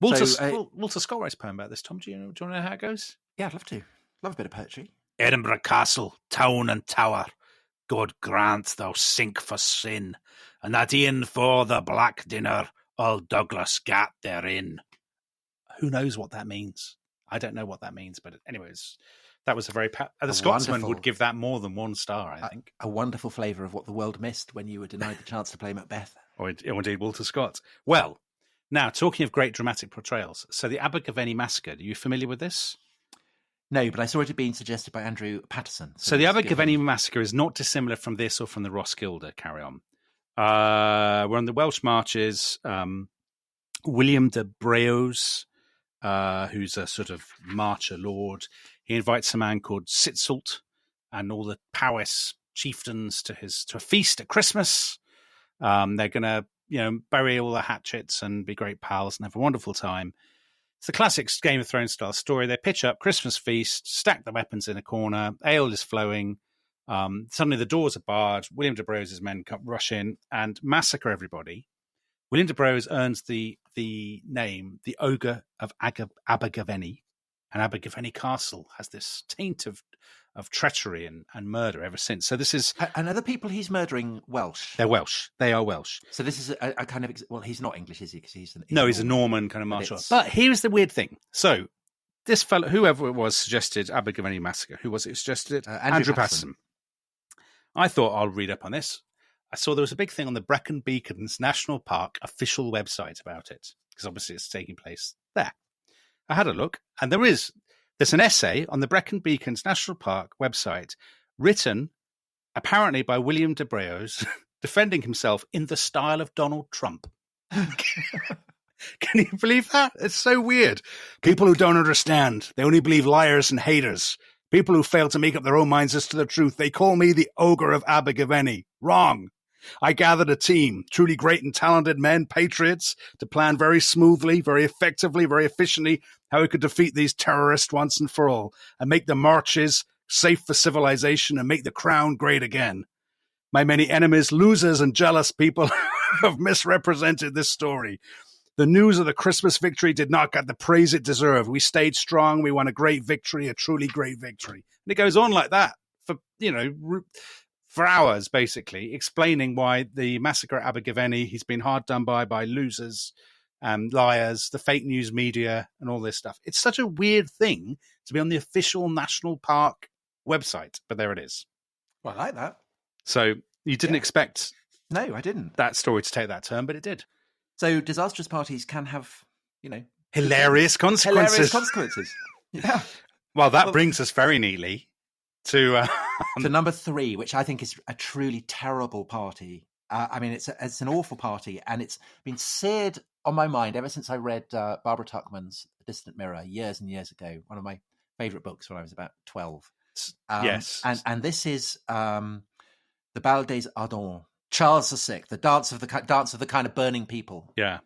Walter Scott writes a poem about this, Tom. Do you want to know how it goes? Yeah, I'd love to. Love a bit of poetry. Edinburgh Castle, town and tower, God grant thou sink for sin, and that e'en for the black dinner all Douglas gat therein. Who knows what that means? I don't know what that means, but anyways, that was the Scotsman would give that more than 1 star, I think. A wonderful flavour of what the world missed when you were denied the chance to play Macbeth. Or indeed Walter Scott. Well, now, talking of great dramatic portrayals, so the Abergavenny Massacre, are you familiar with this? No, but I saw it had been suggested by Andrew Patterson. So the Abergavenny Massacre is not dissimilar from this or from the Roskilde Carry On. We're on the Welsh marches. William de Breos, who's a sort of marcher lord, he invites a man called Sitzelt and all the Powys chieftains to a feast at Christmas. They're going to, bury all the hatchets and be great pals and have a wonderful time. It's the classic Game of Thrones style story. They pitch up Christmas feast, stack the weapons in a corner, ale is flowing. Suddenly the doors are barred. William de Breos' men rush in and massacre everybody. William de Breos earns the name, the Ogre of Abergavenny. And Abergavenny Castle has this taint of treachery and murder ever since. So this is... And are the people he's murdering Welsh? They're Welsh. They are Welsh. So this is a kind of... Well, he's not English, is he? Because he's a Norman kind of martial art. But here's the weird thing. So this fellow, whoever it was, suggested Abergavenny Massacre. Who was it who suggested it? Andrew Patterson. I thought I'll read up on this. I saw there was a big thing on the Brecon Beacons National Park official website about it, because obviously it's taking place there. I had a look, and there's an essay on the Brecon Beacons National Park website written apparently by William de Breos defending himself in the style of Donald Trump. Can you believe that? It's so weird. People who don't understand, they only believe liars and haters. People who fail to make up their own minds as to the truth. They call me the Ogre of Abergavenny. Wrong. I gathered a team, truly great and talented men, patriots, to plan very smoothly, very effectively, very efficiently how we could defeat these terrorists once and for all and make the marches safe for civilization and make the crown great again. My many enemies, losers and jealous people have misrepresented this story. The news of the Christmas victory did not get the praise it deserved. We stayed strong. We won a great victory, a truly great victory. And it goes on like that for hours, basically, explaining why the massacre at Abergavenny, he's been hard done by losers and liars, the fake news media, and all this stuff. It's such a weird thing to be on the official national park website, but there it is. Well, I like that. So you didn't expect... No, I didn't. ...that story to take that turn, but it did. So disastrous parties can have hilarious consequences. Hilarious consequences. Yeah. Well, that brings us very neatly to number 3, which I think is a truly terrible party. I mean, it's an awful party, and it's been seared on my mind ever since I read Barbara Tuchman's The Distant Mirror years and years ago, one of my favourite books when I was about 12. Yes. And this is the Bal des Ardents, Charles VI, the dance of the kind of burning people. Yeah.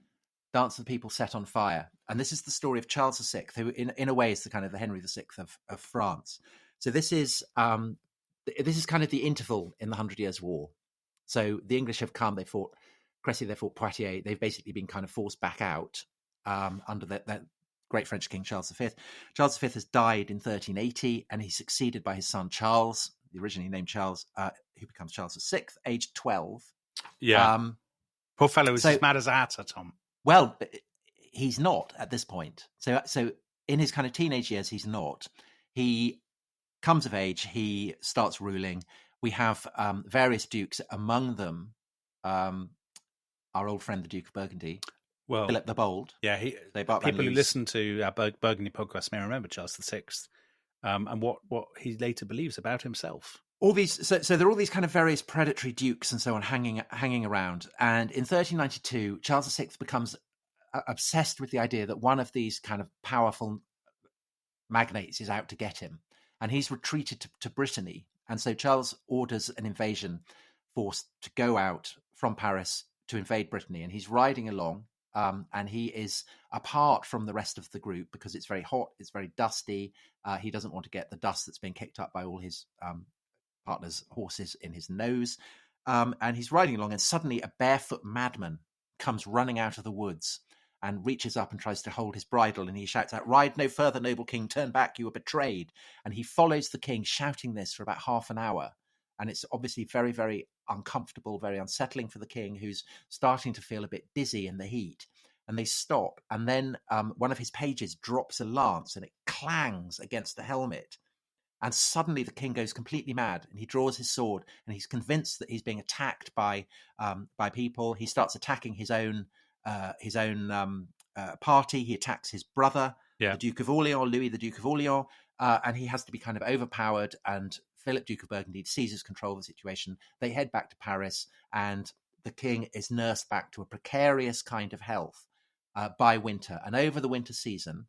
Dance of the people set on fire. And this is the story of Charles VI, who in a way is the kind of the Henry VI of France. So this is kind of the interval in the 100 Years' War. So the English have come, they fought Crécy, they fought Poitiers. They've basically been kind of forced back out under that great French king, Charles V. Charles V has died in 1380, and he's succeeded by his son Charles, originally named Charles, who becomes Charles VI, aged 12. Yeah. Poor fellow is as mad as a hatter, Tom. Well, he's not at this point. So in his kind of teenage years, he's not. He comes of age. He starts ruling. We have various dukes, among them our old friend, the Duke of Burgundy, Philip the Bold. Yeah, people who listen to our Burgundy podcast may remember Charles VI and what he later believes about himself. All these, so there are all these kind of various predatory dukes and so on hanging around. And in 1392, Charles VI becomes obsessed with the idea that one of these kind of powerful magnates is out to get him, and he's retreated to Brittany. And so Charles orders an invasion force to go out from Paris to invade Brittany, and he's riding along, and he is apart from the rest of the group because it's very hot, it's very dusty. He doesn't want to get the dust that's being kicked up by all his partner's horses in his nose. And he's riding along, and suddenly a barefoot madman comes running out of the woods and reaches up and tries to hold his bridle, and he shouts out, "Ride no further, noble king, turn back, you are betrayed." And he follows the king, shouting this for about half an hour. And it's obviously very, very uncomfortable, very unsettling for the king, who's starting to feel a bit dizzy in the heat. And they stop. And then one of his pages drops a lance, and it clangs against the helmet. And suddenly the king goes completely mad, and he draws his sword, and he's convinced that he's being attacked by people. He starts attacking his own party. He attacks his brother, the Duke of Orleans, Louis, the Duke of Orleans, and he has to be kind of overpowered. And Philip, Duke of Burgundy, seizes control of the situation. They head back to Paris, and the king is nursed back to a precarious kind of health by winter. And over the winter season,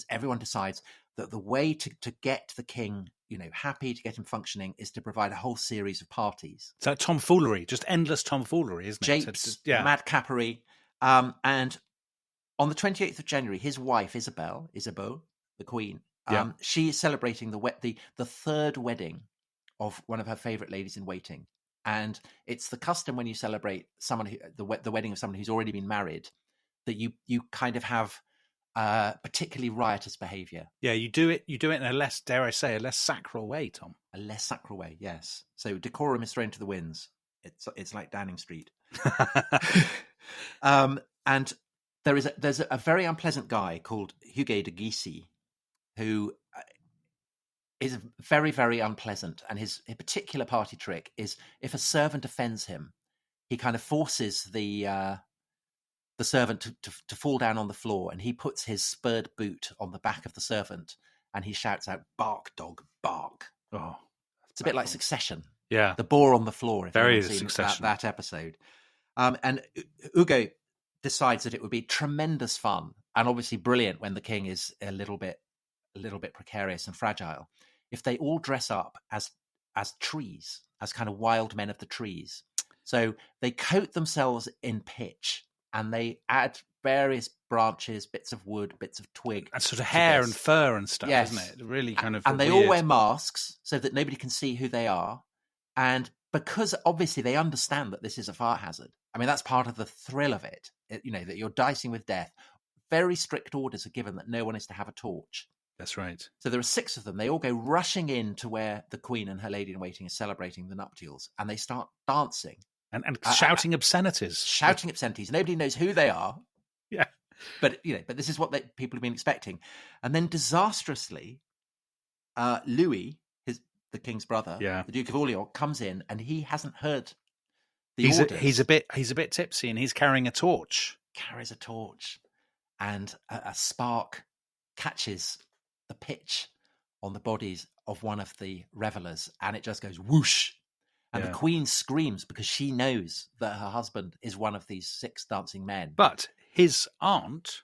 everyone decides that the way to get the king, happy, to get him functioning, is to provide a whole series of parties. It's like tomfoolery, just endless tomfoolery, isn't it? Japes, madcapery. And on the 28th of January, his wife, Isabeau, the queen, she is celebrating the third wedding of one of her favourite ladies in waiting. And it's the custom when you celebrate the wedding of someone who's already been married, that you kind of have particularly riotous behaviour. Yeah, you do it in a less, dare I say, a less sacral way, Tom. A less sacral way, yes. So decorum is thrown to the winds. It's like Downing Street. And there's a very unpleasant guy called Huguet de Guicy, who is very, very unpleasant. And his particular party trick is, if a servant offends him, he kind of forces the servant to fall down on the floor, and he puts his spurred boot on the back of the servant, and he shouts out, "Bark, dog, bark." Oh, it's a bit like Succession. Yeah. The boar on the floor, if very you've seen Succession. that episode. And Hugo decides that it would be tremendous fun and obviously brilliant when the king is a little bit precarious and fragile, if they all dress up as trees, as kind of wild men of the trees. So they coat themselves in pitch, and they add various branches, bits of wood, bits of twig, and sort of hair and fur and stuff, yes. Isn't it? Really kind of. And they all wear masks so that nobody can see who they are. And because obviously they understand that this is a fire hazard. I mean, that's part of the thrill of it. That you're dicing with death. Very strict orders are given that no one is to have a torch. That's right. So there are 6 of them. They all go rushing in to where the queen and her lady-in-waiting are celebrating the nuptials, and they start dancing. And shouting obscenities. Shouting obscenities. Nobody knows who they are. Yeah. But this is what people have been expecting. And then disastrously, Louis, the king's brother, the Duke of Orleans, comes in, and he hasn't heard the orders. He's a bit tipsy, and he's carrying a torch. Carries a torch. and a spark catches the pitch on the bodies of one of the revelers, and it just goes whoosh. And the Queen screams because she knows that her husband is one of these 6 dancing men. But his aunt,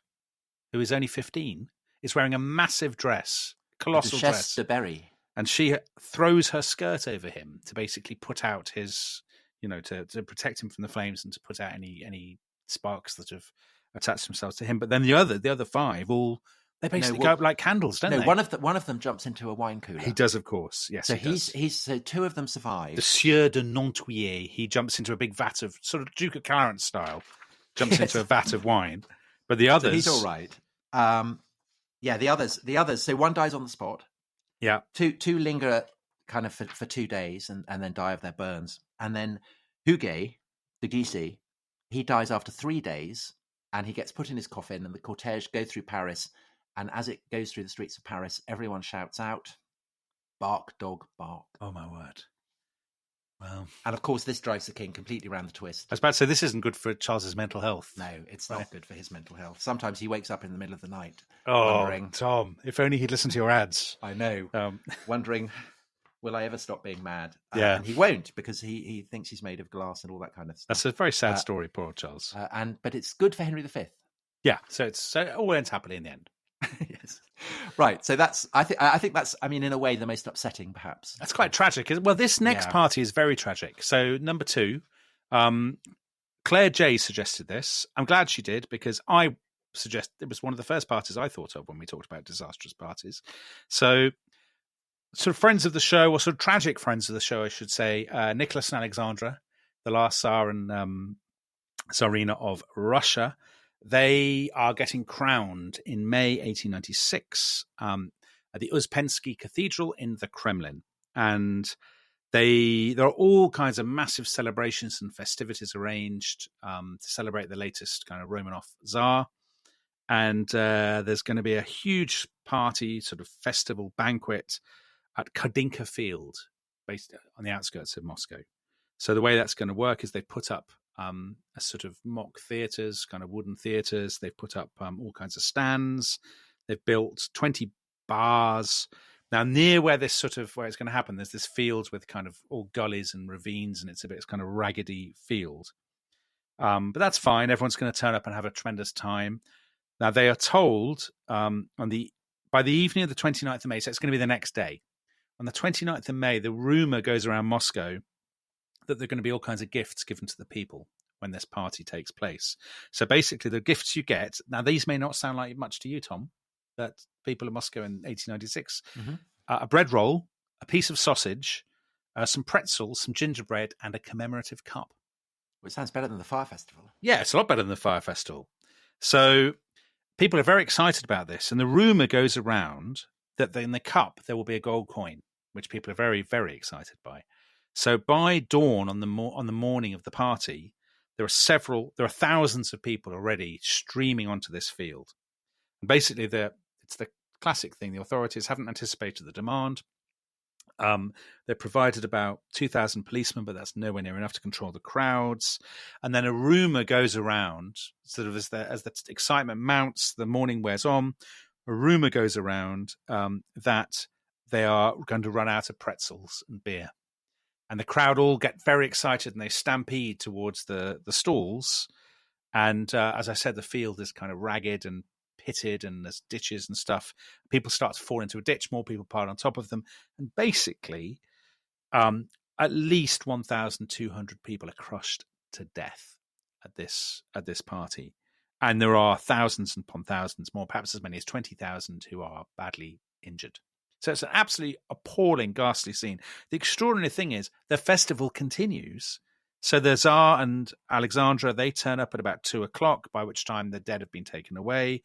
who is only 15, is wearing a massive dress, colossal dress. De Berry. And she throws her skirt over him to basically put out his, to protect him from the flames and to put out any sparks that have attached themselves to him. But then the other 5 all... They basically go up like candles, don't they? One of them jumps into a wine cooler. He does, of course. Yes, so so 2 of them survive. The Sieur de Nantouillet, he jumps into a big vat of sort of Duke of Clarence style, jumps into a vat of wine. But the others, so he's all right. The others. So one dies on the spot. Yeah. Two linger kind of for 2 days and then die of their burns. And then Huguet, the Guises, he dies after 3 days, and he gets put in his coffin, and the cortege go through Paris. And as it goes through the streets of Paris, everyone shouts out, "Bark, dog, bark." Oh, my word. Well, and of course, this drives the king completely around the twist. I was about to say, this isn't good for Charles's mental health. No, it's not good for his mental health. Sometimes he wakes up in the middle of the night wondering, Tom, if only he'd listened to your ads. I know. Wondering, will I ever stop being mad? Yeah. And he won't, because he thinks he's made of glass and all that kind of stuff. That's a very sad story, poor Charles. But it's good for Henry V. Yeah, so it all ends happily in the end. Yes, right. So I think that's, in a way, the most upsetting, perhaps. That's quite tragic. Well, this next party is very tragic. So number 2, Claire J suggested this. I'm glad she did, because it was one of the first parties I thought of when we talked about disastrous parties. So sort of friends of the show, or sort of tragic friends of the show, I should say, Nicholas and Alexandra, the last Tsar and Tsarina of Russia. They are getting crowned in May 1896 at the Uspensky Cathedral in the Kremlin. And there are all kinds of massive celebrations and festivities arranged to celebrate the latest kind of Romanov Tsar. And there's going to be a huge party, sort of festival banquet at Kadinka Field, based on the outskirts of Moscow. So the way that's going to work is they put up a sort of mock theatres, kind of wooden theatres. They've put up all kinds of stands. They've built 20 bars. Now, near where it's going to happen, there's this field with kind of all gullies and ravines, and it's kind of raggedy field. But that's fine. Everyone's going to turn up and have a tremendous time. Now, they are told by the evening of the 29th of May, so it's going to be the next day. On the 29th of May, the rumour goes around Moscow that there are going to be all kinds of gifts given to the people when this party takes place. So basically, the gifts you get, now these may not sound like much to you, Tom, that people in Moscow in 1896, a bread roll, a piece of sausage, some pretzels, some gingerbread, and a commemorative cup. Well, it sounds better than the Fire Festival. Yeah, it's a lot better than the Fire Festival. So people are very excited about this. And the rumour goes around that in the cup there will be a gold coin, which people are very, very excited by. So by dawn on the morning of the party, there are thousands of people already streaming onto this field. And basically, it's the classic thing. The authorities haven't anticipated the demand. They provided about 2,000 policemen, but that's nowhere near enough to control the crowds. And then a rumor goes around, sort of as the excitement mounts, the morning wears on. A rumor goes around that they are going to run out of pretzels and beer. And the crowd all get very excited and they stampede towards the stalls. And as I said, the field is kind of ragged and pitted and there's ditches and stuff. People start to fall into a ditch. More people pile on top of them. And basically, at least 1,200 people are crushed to death at this party. And there are thousands upon thousands more, perhaps as many as 20,000 who are badly injured. So it's an absolutely appalling, ghastly scene. The extraordinary thing is the festival continues. So the Tsar and Alexandra, they turn up at about 2:00, by which time the dead have been taken away.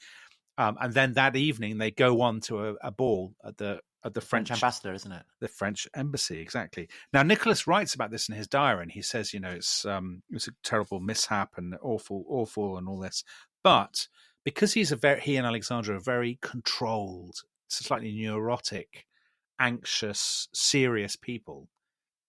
And then that evening, they go on to a ball at the French ambassador, isn't it? The French embassy, exactly. Now, Nicholas writes about this in his diary, and he says, it's a terrible mishap and awful and all this. But because he and Alexandra are very controlled, slightly neurotic, anxious, serious people,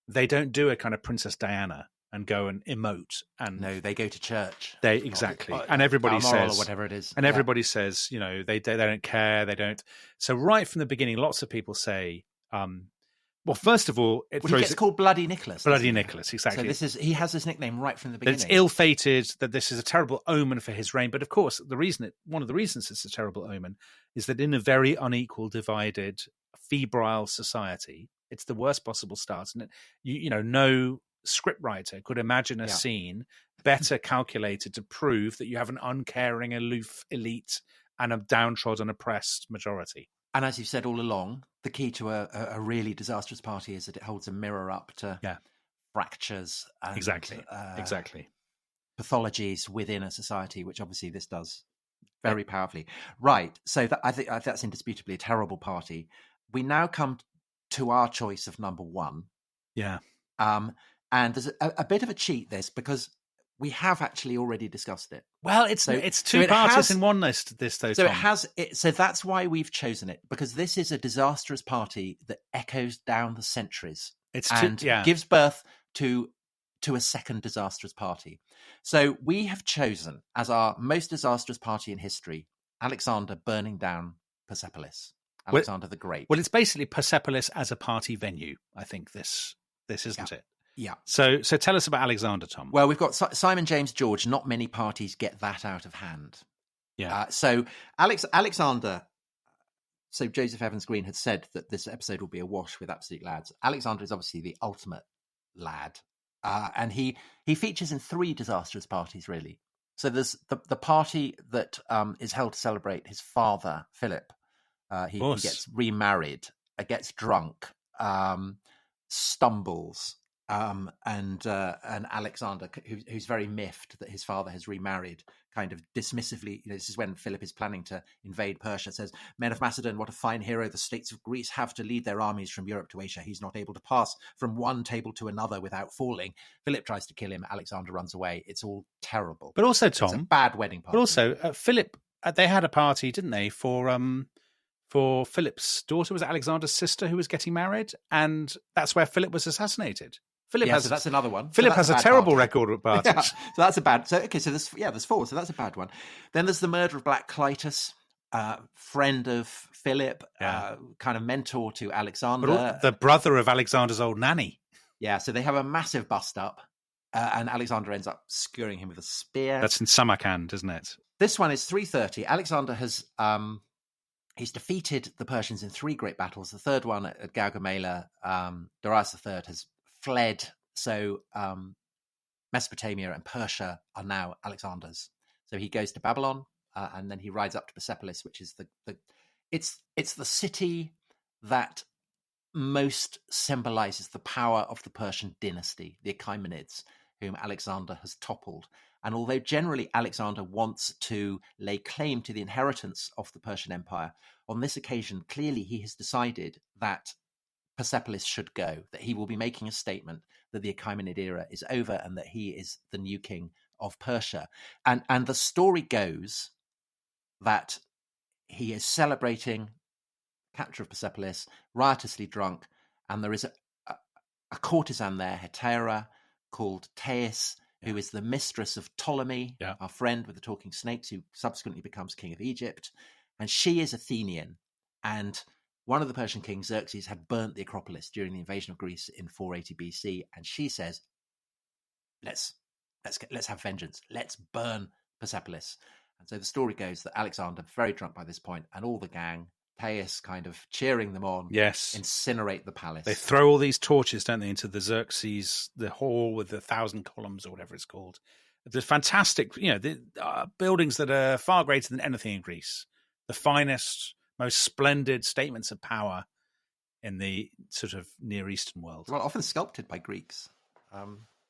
they don't do a kind of Princess Diana and go and emote. And no, they go to church. And everybody Balmoral says, or whatever it is, and everybody says, they don't care, they don't. So right from the beginning, lots of people say, well, first of all, he gets called Bloody Nicholas. Bloody Nicholas, exactly. So he has this nickname right from the beginning. It's ill-fated, that this is a terrible omen for his reign. But of course, one of the reasons it's a terrible omen is that in a very unequal, divided, febrile society, it's the worst possible start. And no scriptwriter could imagine a scene better calculated to prove that you have an uncaring, aloof elite and a downtrodden, oppressed majority. And as you've said all along, the key to a really disastrous party is that it holds a mirror up to fractures and exactly pathologies within a society, which obviously this does very powerfully. Right. So I think that's indisputably a terrible party. We now come to our choice of number one. Yeah. And there's a bit of a cheat this, because we have actually already discussed it. Well, it's two parties in one list. This though, so Tom. So that's why we've chosen it, because this is a disastrous party that echoes down the centuries. Gives birth to a second disastrous party. So we have chosen as our most disastrous party in history Alexander burning down Persepolis. Alexander the Great. Well, it's basically Persepolis as a party venue. I think this isn't it? Yeah. So tell us about Alexander, Tom. Well, we've got Simon James George. Not many parties get that out of hand. Yeah. So Alexander. So Joseph Evans Green had said that this episode will be awash with absolute lads. Alexander is obviously the ultimate lad, and he features in three disastrous parties really. So there's the party that is held to celebrate his father Philip. He gets remarried, gets drunk, stumbles. And Alexander, who's very miffed that his father has remarried, kind of dismissively, this is when Philip is planning to invade Persia, says, "Men of Macedon, what a fine hero the states of Greece have to lead their armies from Europe to Asia. He's not able to pass from one table to another without falling." Philip tries to kill him. Alexander runs away. It's all terrible. But also, Tom, it's a bad wedding party. But also, Philip, they had a party, didn't they, for Philip's daughter, was Alexander's sister, who was getting married, and that's where Philip was assassinated. So that's another one. Philip has a terrible record of parties. Yeah, so that's a bad. So there's four. So that's a bad one. Then there's the murder of Black Clytus, friend of Philip, kind of mentor to Alexander, but the brother of Alexander's old nanny. Yeah, so they have a massive bust up, and Alexander ends up skewering him with a spear. That's in Samarkand, isn't it? This one is 330. Alexander has he's defeated the Persians in three great battles. The third one at Gaugamela, Darius III has fled, so Mesopotamia and Persia are now Alexander's. So he goes to Babylon, and then he rides up to Persepolis, which is it's the city that most symbolizes the power of the Persian dynasty, the Achaemenids, whom Alexander has toppled. And although generally Alexander wants to lay claim to the inheritance of the Persian Empire, on this occasion, clearly he has decided that Persepolis should go, that he will be making a statement that the Achaemenid era is over and that he is the new king of Persia. And the story goes that he is celebrating capture of Persepolis, riotously drunk, and there is a courtesan there, Hetaera, called Thais, who is the mistress of Ptolemy, our friend with the talking snakes, who subsequently becomes king of Egypt. And she is Athenian. And one of the Persian kings, Xerxes, had burnt the Acropolis during the invasion of Greece in 480 BC. And she says, let's have vengeance. Let's burn Persepolis. And so the story goes that Alexander, very drunk by this point, and all the gang, Thais kind of cheering them on, incinerate the palace. They throw all these torches, don't they, into the Xerxes, the hall with the 1,000 columns or whatever it's called. The fantastic, buildings that are far greater than anything in Greece. The finest, most splendid statements of power in the sort of Near Eastern world. Well, often sculpted by Greeks.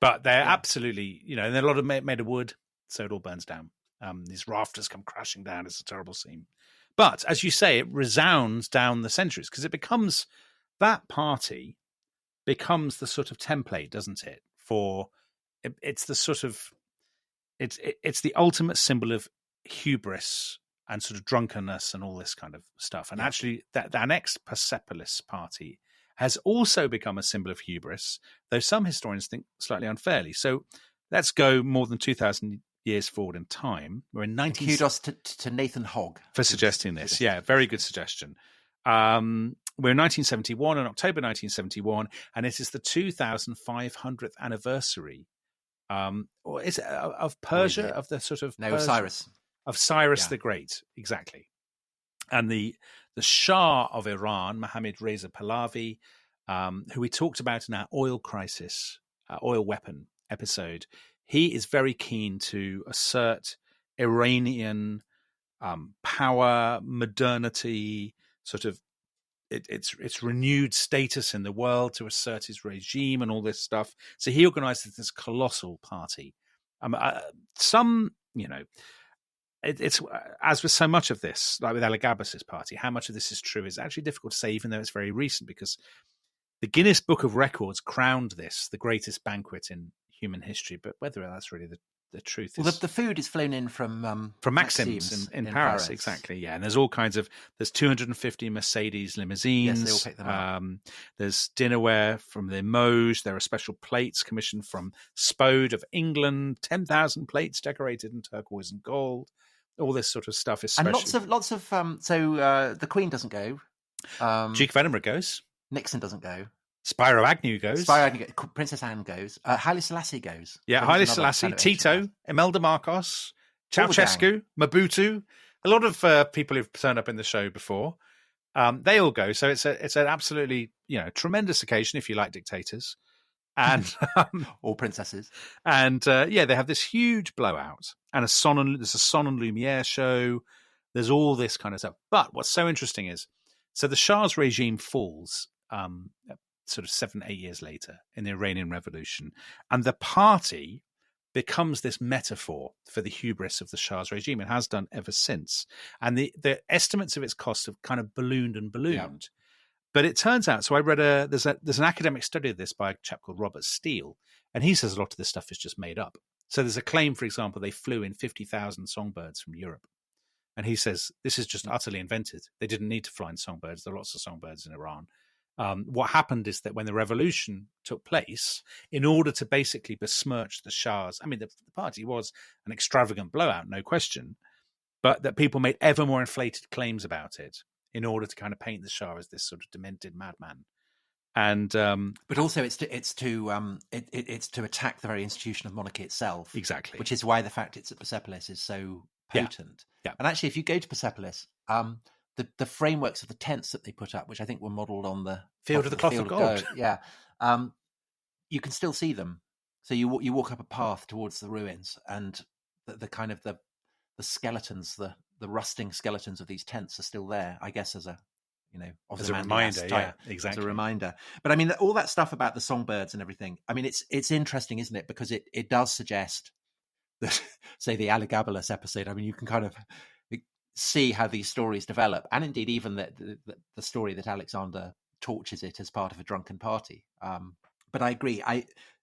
But they're absolutely, and they're a lot of made of wood, so it all burns down. These rafters come crashing down. It's a terrible scene. But as you say, it resounds down the centuries because that party becomes the sort of template, doesn't it? It's the sort of, it's the ultimate symbol of hubris and sort of drunkenness and all this kind of stuff. And actually, that next Persepolis party has also become a symbol of hubris, though some historians think slightly unfairly. So let's go more than 2,000 years forward in time. We're in 19... Kudos to Nathan Hogg. For suggesting this. Yeah, very good suggestion. We're in 1971, in October 1971, and it is the 2,500th anniversary or is it of Persia, of the sort of... No, of Cyrus. Of Cyrus the Great, exactly. And the Shah of Iran, Mohammad Reza Pahlavi, who we talked about in our oil crisis, oil weapon episode, he is very keen to assert Iranian power, modernity, sort of its renewed status in the world, to assert his regime and all this stuff. So he organizes this colossal party. It's as with so much of this, like with Elagabas's party, how much of this is true is actually difficult to say, even though it's very recent, because the Guinness Book of Records crowned this the greatest banquet in human history. But whether that's really the truth is... Well, the food is flown in from Maxim's in Paris, exactly. Yeah, and there's all kinds of... There's 250 Mercedes limousines. Yes, they all pick them up. There's dinnerware from Limoges. There are special plates commissioned from Spode of England. 10,000 plates decorated in turquoise and gold. All this sort of stuff is special. And lots of. So the Queen doesn't go. Duke of Edinburgh goes. Nixon doesn't go. Spyro Agnew goes. Princess Anne goes. Haile Selassie goes. Yeah, Haile Selassie, Tito, Imelda Marcos, Ceausescu, Mobutu. A lot of people who've turned up in the show before. They all go. So it's an absolutely tremendous occasion if you like dictators. And or princesses. And they have this huge blowout. And there's a Son and Lumiere show. There's all this kind of stuff. But what's so interesting is, so the Shah's regime falls sort of 7-8 years later in the Iranian Revolution. And the party becomes this metaphor for the hubris of the Shah's regime. It has done ever since. And the estimates of its cost have kind of ballooned and ballooned. Yeah. But it turns out, so I read there's an academic study of this by a chap called Robert Steele, and he says a lot of this stuff is just made up. So there's a claim, for example, they flew in 50,000 songbirds from Europe. And he says, this is just utterly invented. They didn't need to fly in songbirds. There are lots of songbirds in Iran. What happened is that when the revolution took place, in order to basically besmirch the Shah's, I mean, the party was an extravagant blowout, no question, but that people made ever more inflated claims about it in order to kind of paint the Shah as this sort of demented madman. And but also it's to attack the very institution of monarchy itself. Exactly. Which is why the fact it's at Persepolis is so potent. Yeah. And actually, if you go to Persepolis, the frameworks of the tents that they put up, which I think were modelled on the Field of the Cloth of Gold. Yeah. You can still see them. So you walk up a path towards the ruins, and the kind of the skeletons, the rusting skeletons of these tents are still there, I guess, as a reminder. Yeah, exactly. As a reminder. But I mean, all that stuff about the songbirds and everything, I mean, it's interesting, isn't it? Because it does suggest that, say, the Elagabalus episode, I mean, you can kind of see how these stories develop, and indeed even the story that Alexander torches it as part of a drunken party. But I agree,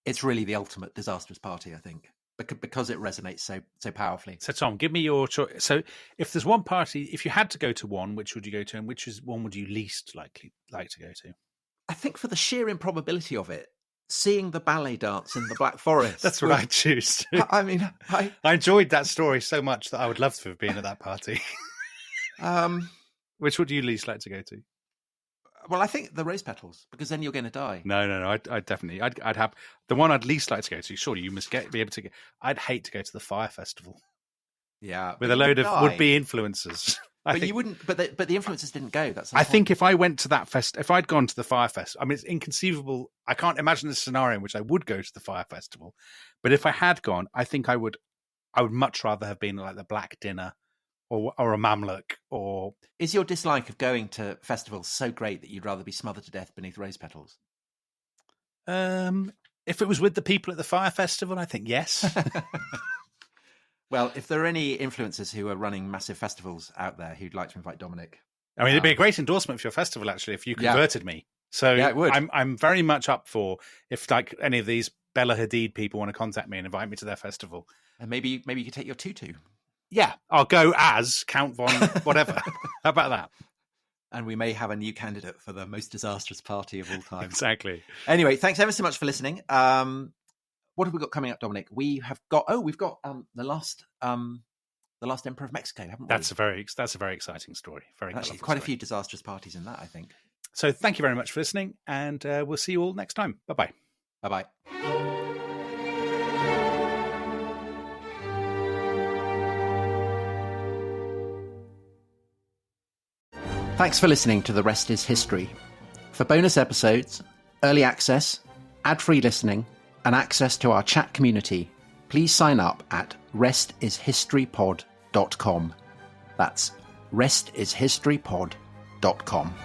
it's really the ultimate disastrous party, I think, because it resonates so powerfully. So Tom, give me your choice. So if there's one party, if you had to go to one, which would you go to, and which one would you least likely like to go to? I think for the sheer improbability of it, seeing the ballet dance in the Black Forest. That's what I'd choose. I mean, I enjoyed that story so much that I would love to have been at that party. Which would you least like to go to? Well, I think the rose petals, because then you're going to die. No. I'd definitely. I'd have the one I'd least like to go to. Surely you must be able to get. I'd hate to go to the Fire Festival. Yeah, with a load of would-be influencers. You wouldn't. But the influencers didn't go. That's. I think if I went to that if I'd gone to the Fire Festival, I mean, it's inconceivable. I can't imagine a scenario in which I would go to the Fire Festival. But if I had gone, I think I would much rather have been like the Black Dinner. Or a Mamluk, or... Is your dislike of going to festivals so great that you'd rather be smothered to death beneath rose petals? If it was with the people at the Fire Festival, I think yes. Well, if there are any influencers who are running massive festivals out there who'd like to invite Dominic... I mean, it'd be a great endorsement for your festival, actually, if you converted me. So it would. I'm very much up for if, like, any of these Bella Hadid people want to contact me and invite me to their festival. And maybe you could take your tutu. Yeah, I'll go as Count Von whatever. How about And we may have a new candidate for the most disastrous party of all time. Exactly. Anyway, thanks ever so much for listening. What have we got coming up, Dominic? We've got the last Emperor of Mexico, haven't we? That's a very exciting story. Very actually quite a few disastrous parties in that, I think. So thank you very much for listening, and we'll see you all next time. Bye-bye. Bye-bye. Thanks for listening to The Rest is History. For bonus episodes, early access, ad-free listening, and access to our chat community, please sign up at restishistorypod.com. That's restishistorypod.com.